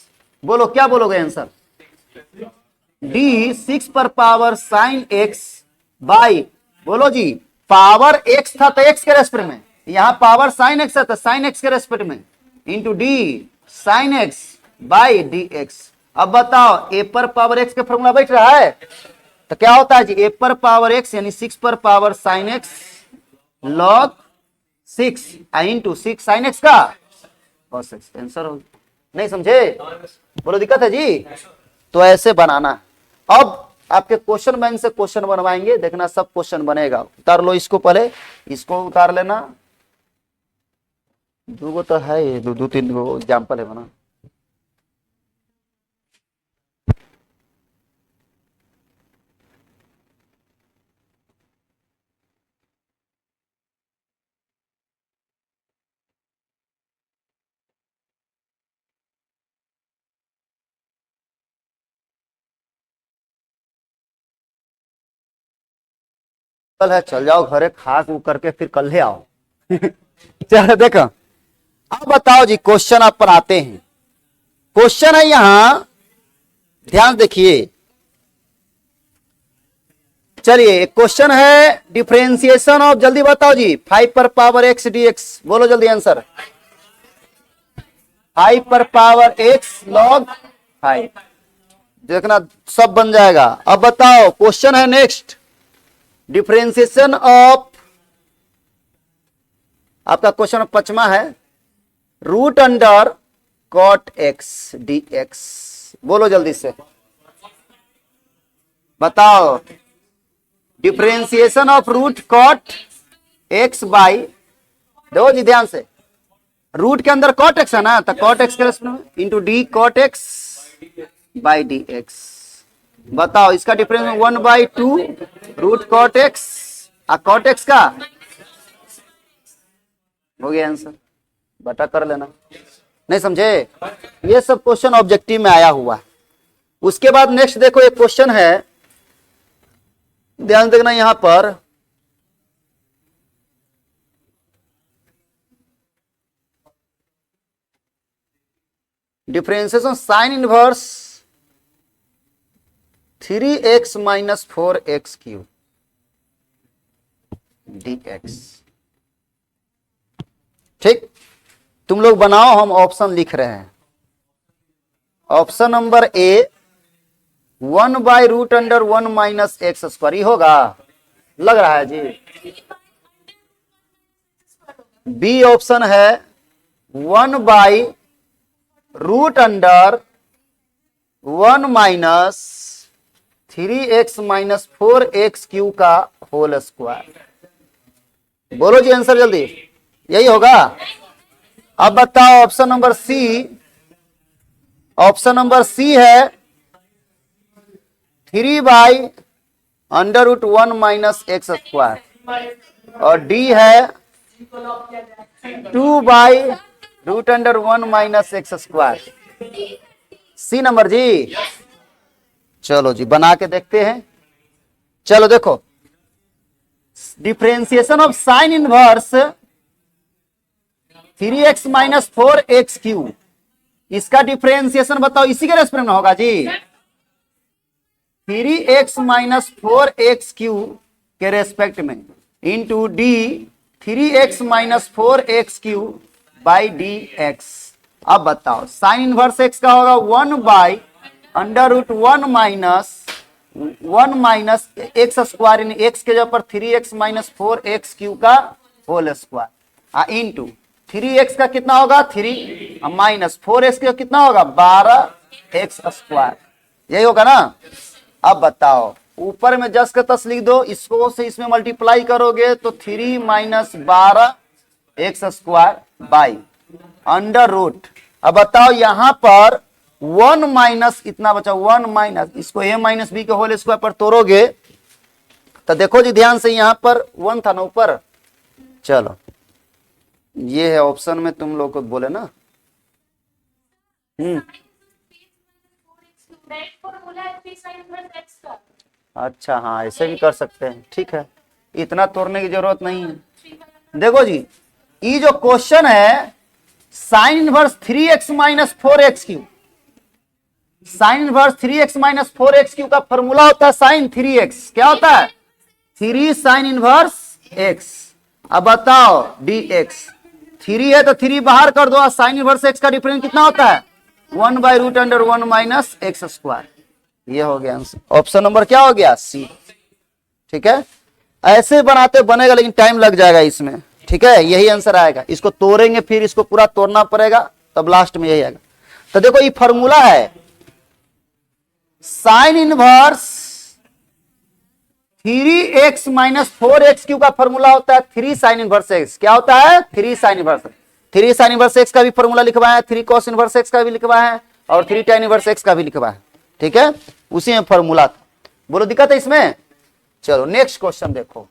बोलो क्या बोलोगे आंसर, डी 6 पर पावर साइन एक्स बाई, बोलो जी पावर एक्स था तो एक्स के रेस्पेक्ट में, यहां पावर साइन एक्स है तो साइन एक्स के रेस्पेक्ट में, into d sine x by D x. अब बताओ ए पर पावर एक्स का फॉर्मूला बैठ रहा है तो क्या होता है जी, ए पर पावर एक्स यानी 6 पर power sine x log 6 into 6 sign x का cos x, आंसर हो, नहीं समझे, बोलो दिक्कत है जी। तो ऐसे बनाना है। अब आपके क्वेश्चन बैंक से क्वेश्चन बनवाएंगे, देखना सब क्वेश्चन बनेगा। उतार लो इसको, पहले इसको उतार लेना, दो तो है ये, दो तीन गो एग्जाम्पल है बना। कल है, चल जाओ घरे खा खू करके फिर कल ले आओ। चलो देखो, अब बताओ जी क्वेश्चन आप पर आते हैं। क्वेश्चन है यहां, ध्यान देखिए, चलिए क्वेश्चन है डिफरेंशिएशन ऑफ, जल्दी बताओ जी 5 पर पावर एक्स डी एक्स, बोलो जल्दी आंसर, 5 पर पावर एक्स लॉग 5, देखना सब बन जाएगा। अब बताओ क्वेश्चन है नेक्स्ट, डिफरेंशिएशन ऑफ, आपका क्वेश्चन 5वां है, root under cot x d x, बोलो जल्दी से बताओ, differentiation of root cot x by, देखो जी ध्यान से, रूट के अंदर कॉट एक्स है ना, तो कॉट एक्स के into d cot x by D x. बताओ इसका difference 1/2 root cot x, cot x का हो गया आंसर, बटा कर लेना, नहीं समझे। ये सब क्वेश्चन ऑब्जेक्टिव में आया हुआ है। उसके बाद नेक्स्ट देखो एक क्वेश्चन है, ध्यान देखना यहां पर, differentiation sine inverse 3x minus 4x cube dx, ठीक, तुम लोग बनाओ, हम ऑप्शन लिख रहे हैं। Option number A 1/√1 minus X square, ही होगा, लग रहा है जी। बी ऑप्शन है 1/√1 minus 3x minus 4x cube का होल स्क्वायर, बोलो जी आंसर जल्दी, यही होगा। अब बताओ option number C, option number C है 3/√1 माइनस एक्स स्क्वायर, और डी है 2/√1 minus X square, C number जी। चलो जी बना के देखते हैं। चलो देखो, differentiation of sine inverse 3x minus 4x Q, इसका डिफरेंशिएशन बताओ, इसी के रेस्पेक्ट में होगा जी, 3x माइनस 4x क्यू के रेस्पेक्ट में, into D 3x minus 4x Q by D x. अब बताओ साइन इनवर्स एक्स का होगा 1/√1 माइनस एक्स स्क्वायर, यानी एक्स के जगह पर 3x माइनस 4x क्यू का होल स्क्वायर, इंटू 3x का कितना होगा 3 माइनस 4x का कितना होगा 12x स्क्वायर, यही होगा ना। अब बताओ ऊपर में जस का तस लिख दो, इसको से इसमें मल्टीप्लाई करोगे तो 3 minus 12x square by under root अब बताओ यहां पर 1 माइनस इतना बचा, 1 माइनस इसको a माइनस बी के होल स्क्वायर पर तोड़ोगे तो देखो जी ध्यान से, यहां पर 1 था ना ऊपर। चलो ये है ऑप्शन में तुम लोग को बोले ना। अच्छा हाँ, ऐसे भी कर सकते हैं, ठीक है, इतना तोड़ने की जरूरत नहीं है। देखो जी ये जो क्वेश्चन है sine inverse 3x minus 4x Q, sine inverse 3x minus 4x cube का फॉर्मूला होता है साइन 3x, क्या होता है 3 साइन इनवर्स x। अब बताओ dx 3 है तो 3 बाहर कर दो, साइन इनवर्स x का डिफरेंस कितना होता है 1/√1 माइनस एक्स स्क्वायर। ये हो गया आंसर, ऑप्शन नंबर क्या हो गया सी। ठीक है, ऐसे बनाते बनेगा लेकिन टाइम लग जाएगा इसमें, ठीक है, यही आंसर आएगा। इसको तोड़ेंगे फिर इसको पूरा तोड़ना पड़ेगा, तब लास्ट में यही आएगा। तो देखो ये फॉर्मूला है sine inverse 3x minus 4x cube का फॉर्मूला होता है 3 साइन इनवर्स x। क्या होता है 3 sine inverse, 3 sine inverse x का भी फॉर्मूला लिखवाया है, 3 cos इनवर्स x का भी लिखवाया है और 3 tan इनवर्स x का भी लिखवाया है। ठीक है, उसी में फॉर्मूला था। बोलो दिक्कत है इसमें। चलो नेक्स्ट क्वेश्चन देखो।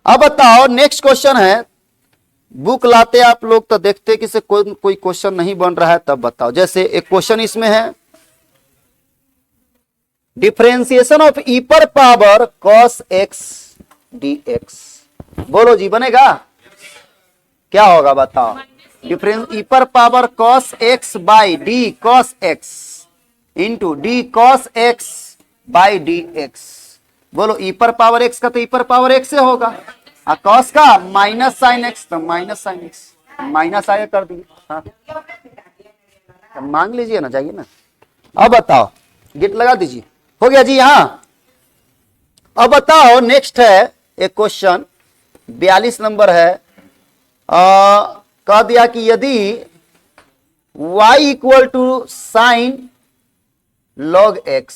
अब बताओ नेक्स्ट क्वेश्चन है, बुक लाते आप लोग तो देखते कि से कोई क्वेश्चन नहीं बन रहा है, तब बताओ। जैसे एक क्वेश्चन इसमें है डिफरेंशिएशन ऑफ ई पर पावर cos x dx। बोलो जी बनेगा क्या होगा बताओ। डिफरेंस ई पर power cos x by D cos x into D cos x by dx। बोलो ई पर पावर x का तो ई पर पावर x से होगा, और cos का माइनस साइन x तो माइनस साइन x, माइनस आगे कर दिए। हाँ तो मांग लीजिए ना, जाइए ना। अब बताओ गेट लगा दीजिए, हो गया जी यहाँ। अब बताओ नेक्स्ट है एक क्वेश्चन 42 नंबर है। कह दिया कि यदि y equal to sine log x,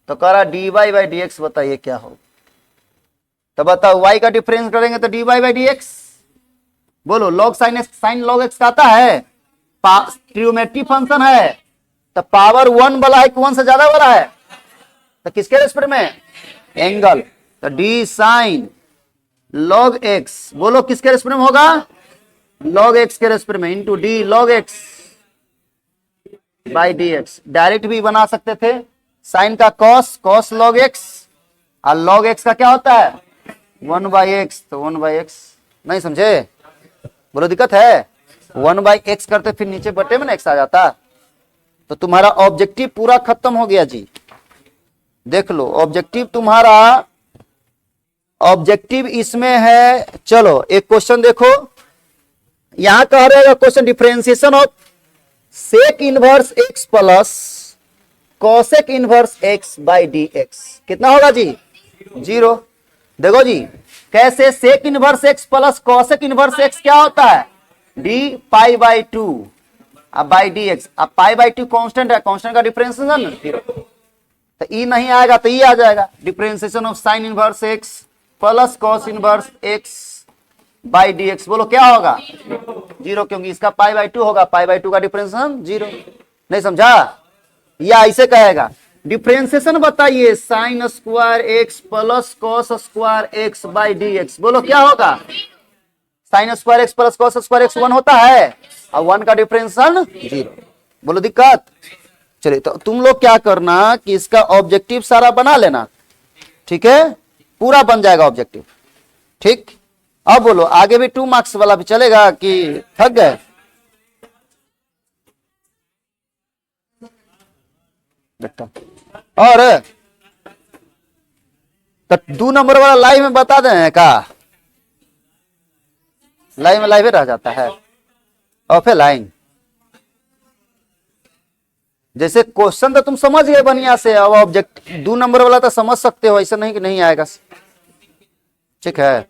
तो कह रहा dy बाई डी एक्स, बताइए क्या हो। तो बताओ y का डिफरेंस करेंगे तो dy बाई डी एक्स। बोलो log sine x, sign log x आता है, ट्रिग्नोमेट्रिक फंक्शन है, तो पावर 1 वाला है कि 1 से ज्यादा वाला है, तो किसके रेस्पेक्ट में एंगल, तो डी साइन लॉग एक्स। बोलो किसके रेस्पेक्ट में होगा लॉग एक्स के रेस्पेक्ट में, into D log x by D x. Direct भी बना सकते थे, साइन का कॉस लॉग एक्स, और लॉग एक्स का क्या होता है 1/x, तो 1/x। नहीं समझे, बोलो दिक्कत है। 1/x करते फिर नीचे बटे में ना x आ जाता, तो तुम्हारा ऑब्जेक्टिव पूरा खत्म हो गया जी। देख लो ऑब्जेक्टिव तुम्हारा, ऑब्जेक्टिव इसमें है। चलो एक क्वेश्चन देखो, यहां कह रहे question differentiation of sec inverse x plus cosec inverse x by D x, कितना होगा जी 0। देखो जी कैसे, sec inverse x plus cosec inverse x क्या होता है डी पाई बाई 2 अब बाई डी एक्स। अब पाई बाई 2 कॉन्स्टेंट है, कॉन्स्टेंट का डिफरेंशिएशन 0, तो ई नहीं आएगा तो ई आ जाएगा। Differentiation of sine inverse x plus cos inverse x by D x, बोलो क्या होगा 0, क्योंकि इसका पाई बाई 2 होगा, पाई बाई 2 का डिफरेंशिएशन 0। नहीं समझा, या ऐसे कहेगा डिफरेंशिएशन बताइए sine square x plus cos square x by D x. बोलो क्या होगा sine square x plus cos square x 1 होता है, और 1 का डिफरेंशिएशन 0। बोलो दिक्कत। चलिए तो तुम लोग क्या करना कि इसका ऑब्जेक्टिव सारा बना लेना, ठीक है, पूरा बन जाएगा ऑब्जेक्टिव। ठीक, अब बोलो आगे भी 2 मार्क्स वाला भी चलेगा कि थक गए। और तो 2 नंबर वाला लाइव में बता दें का, लाइव में लाइव रह जाता है ऑफलाइन। जैसे क्वेश्चन तो तुम समझ गए बढ़िया से, अब ऑब्जेक्ट 2 नंबर वाला तो समझ सकते हो, ऐसा नहीं कि नहीं आएगा। ठीक है।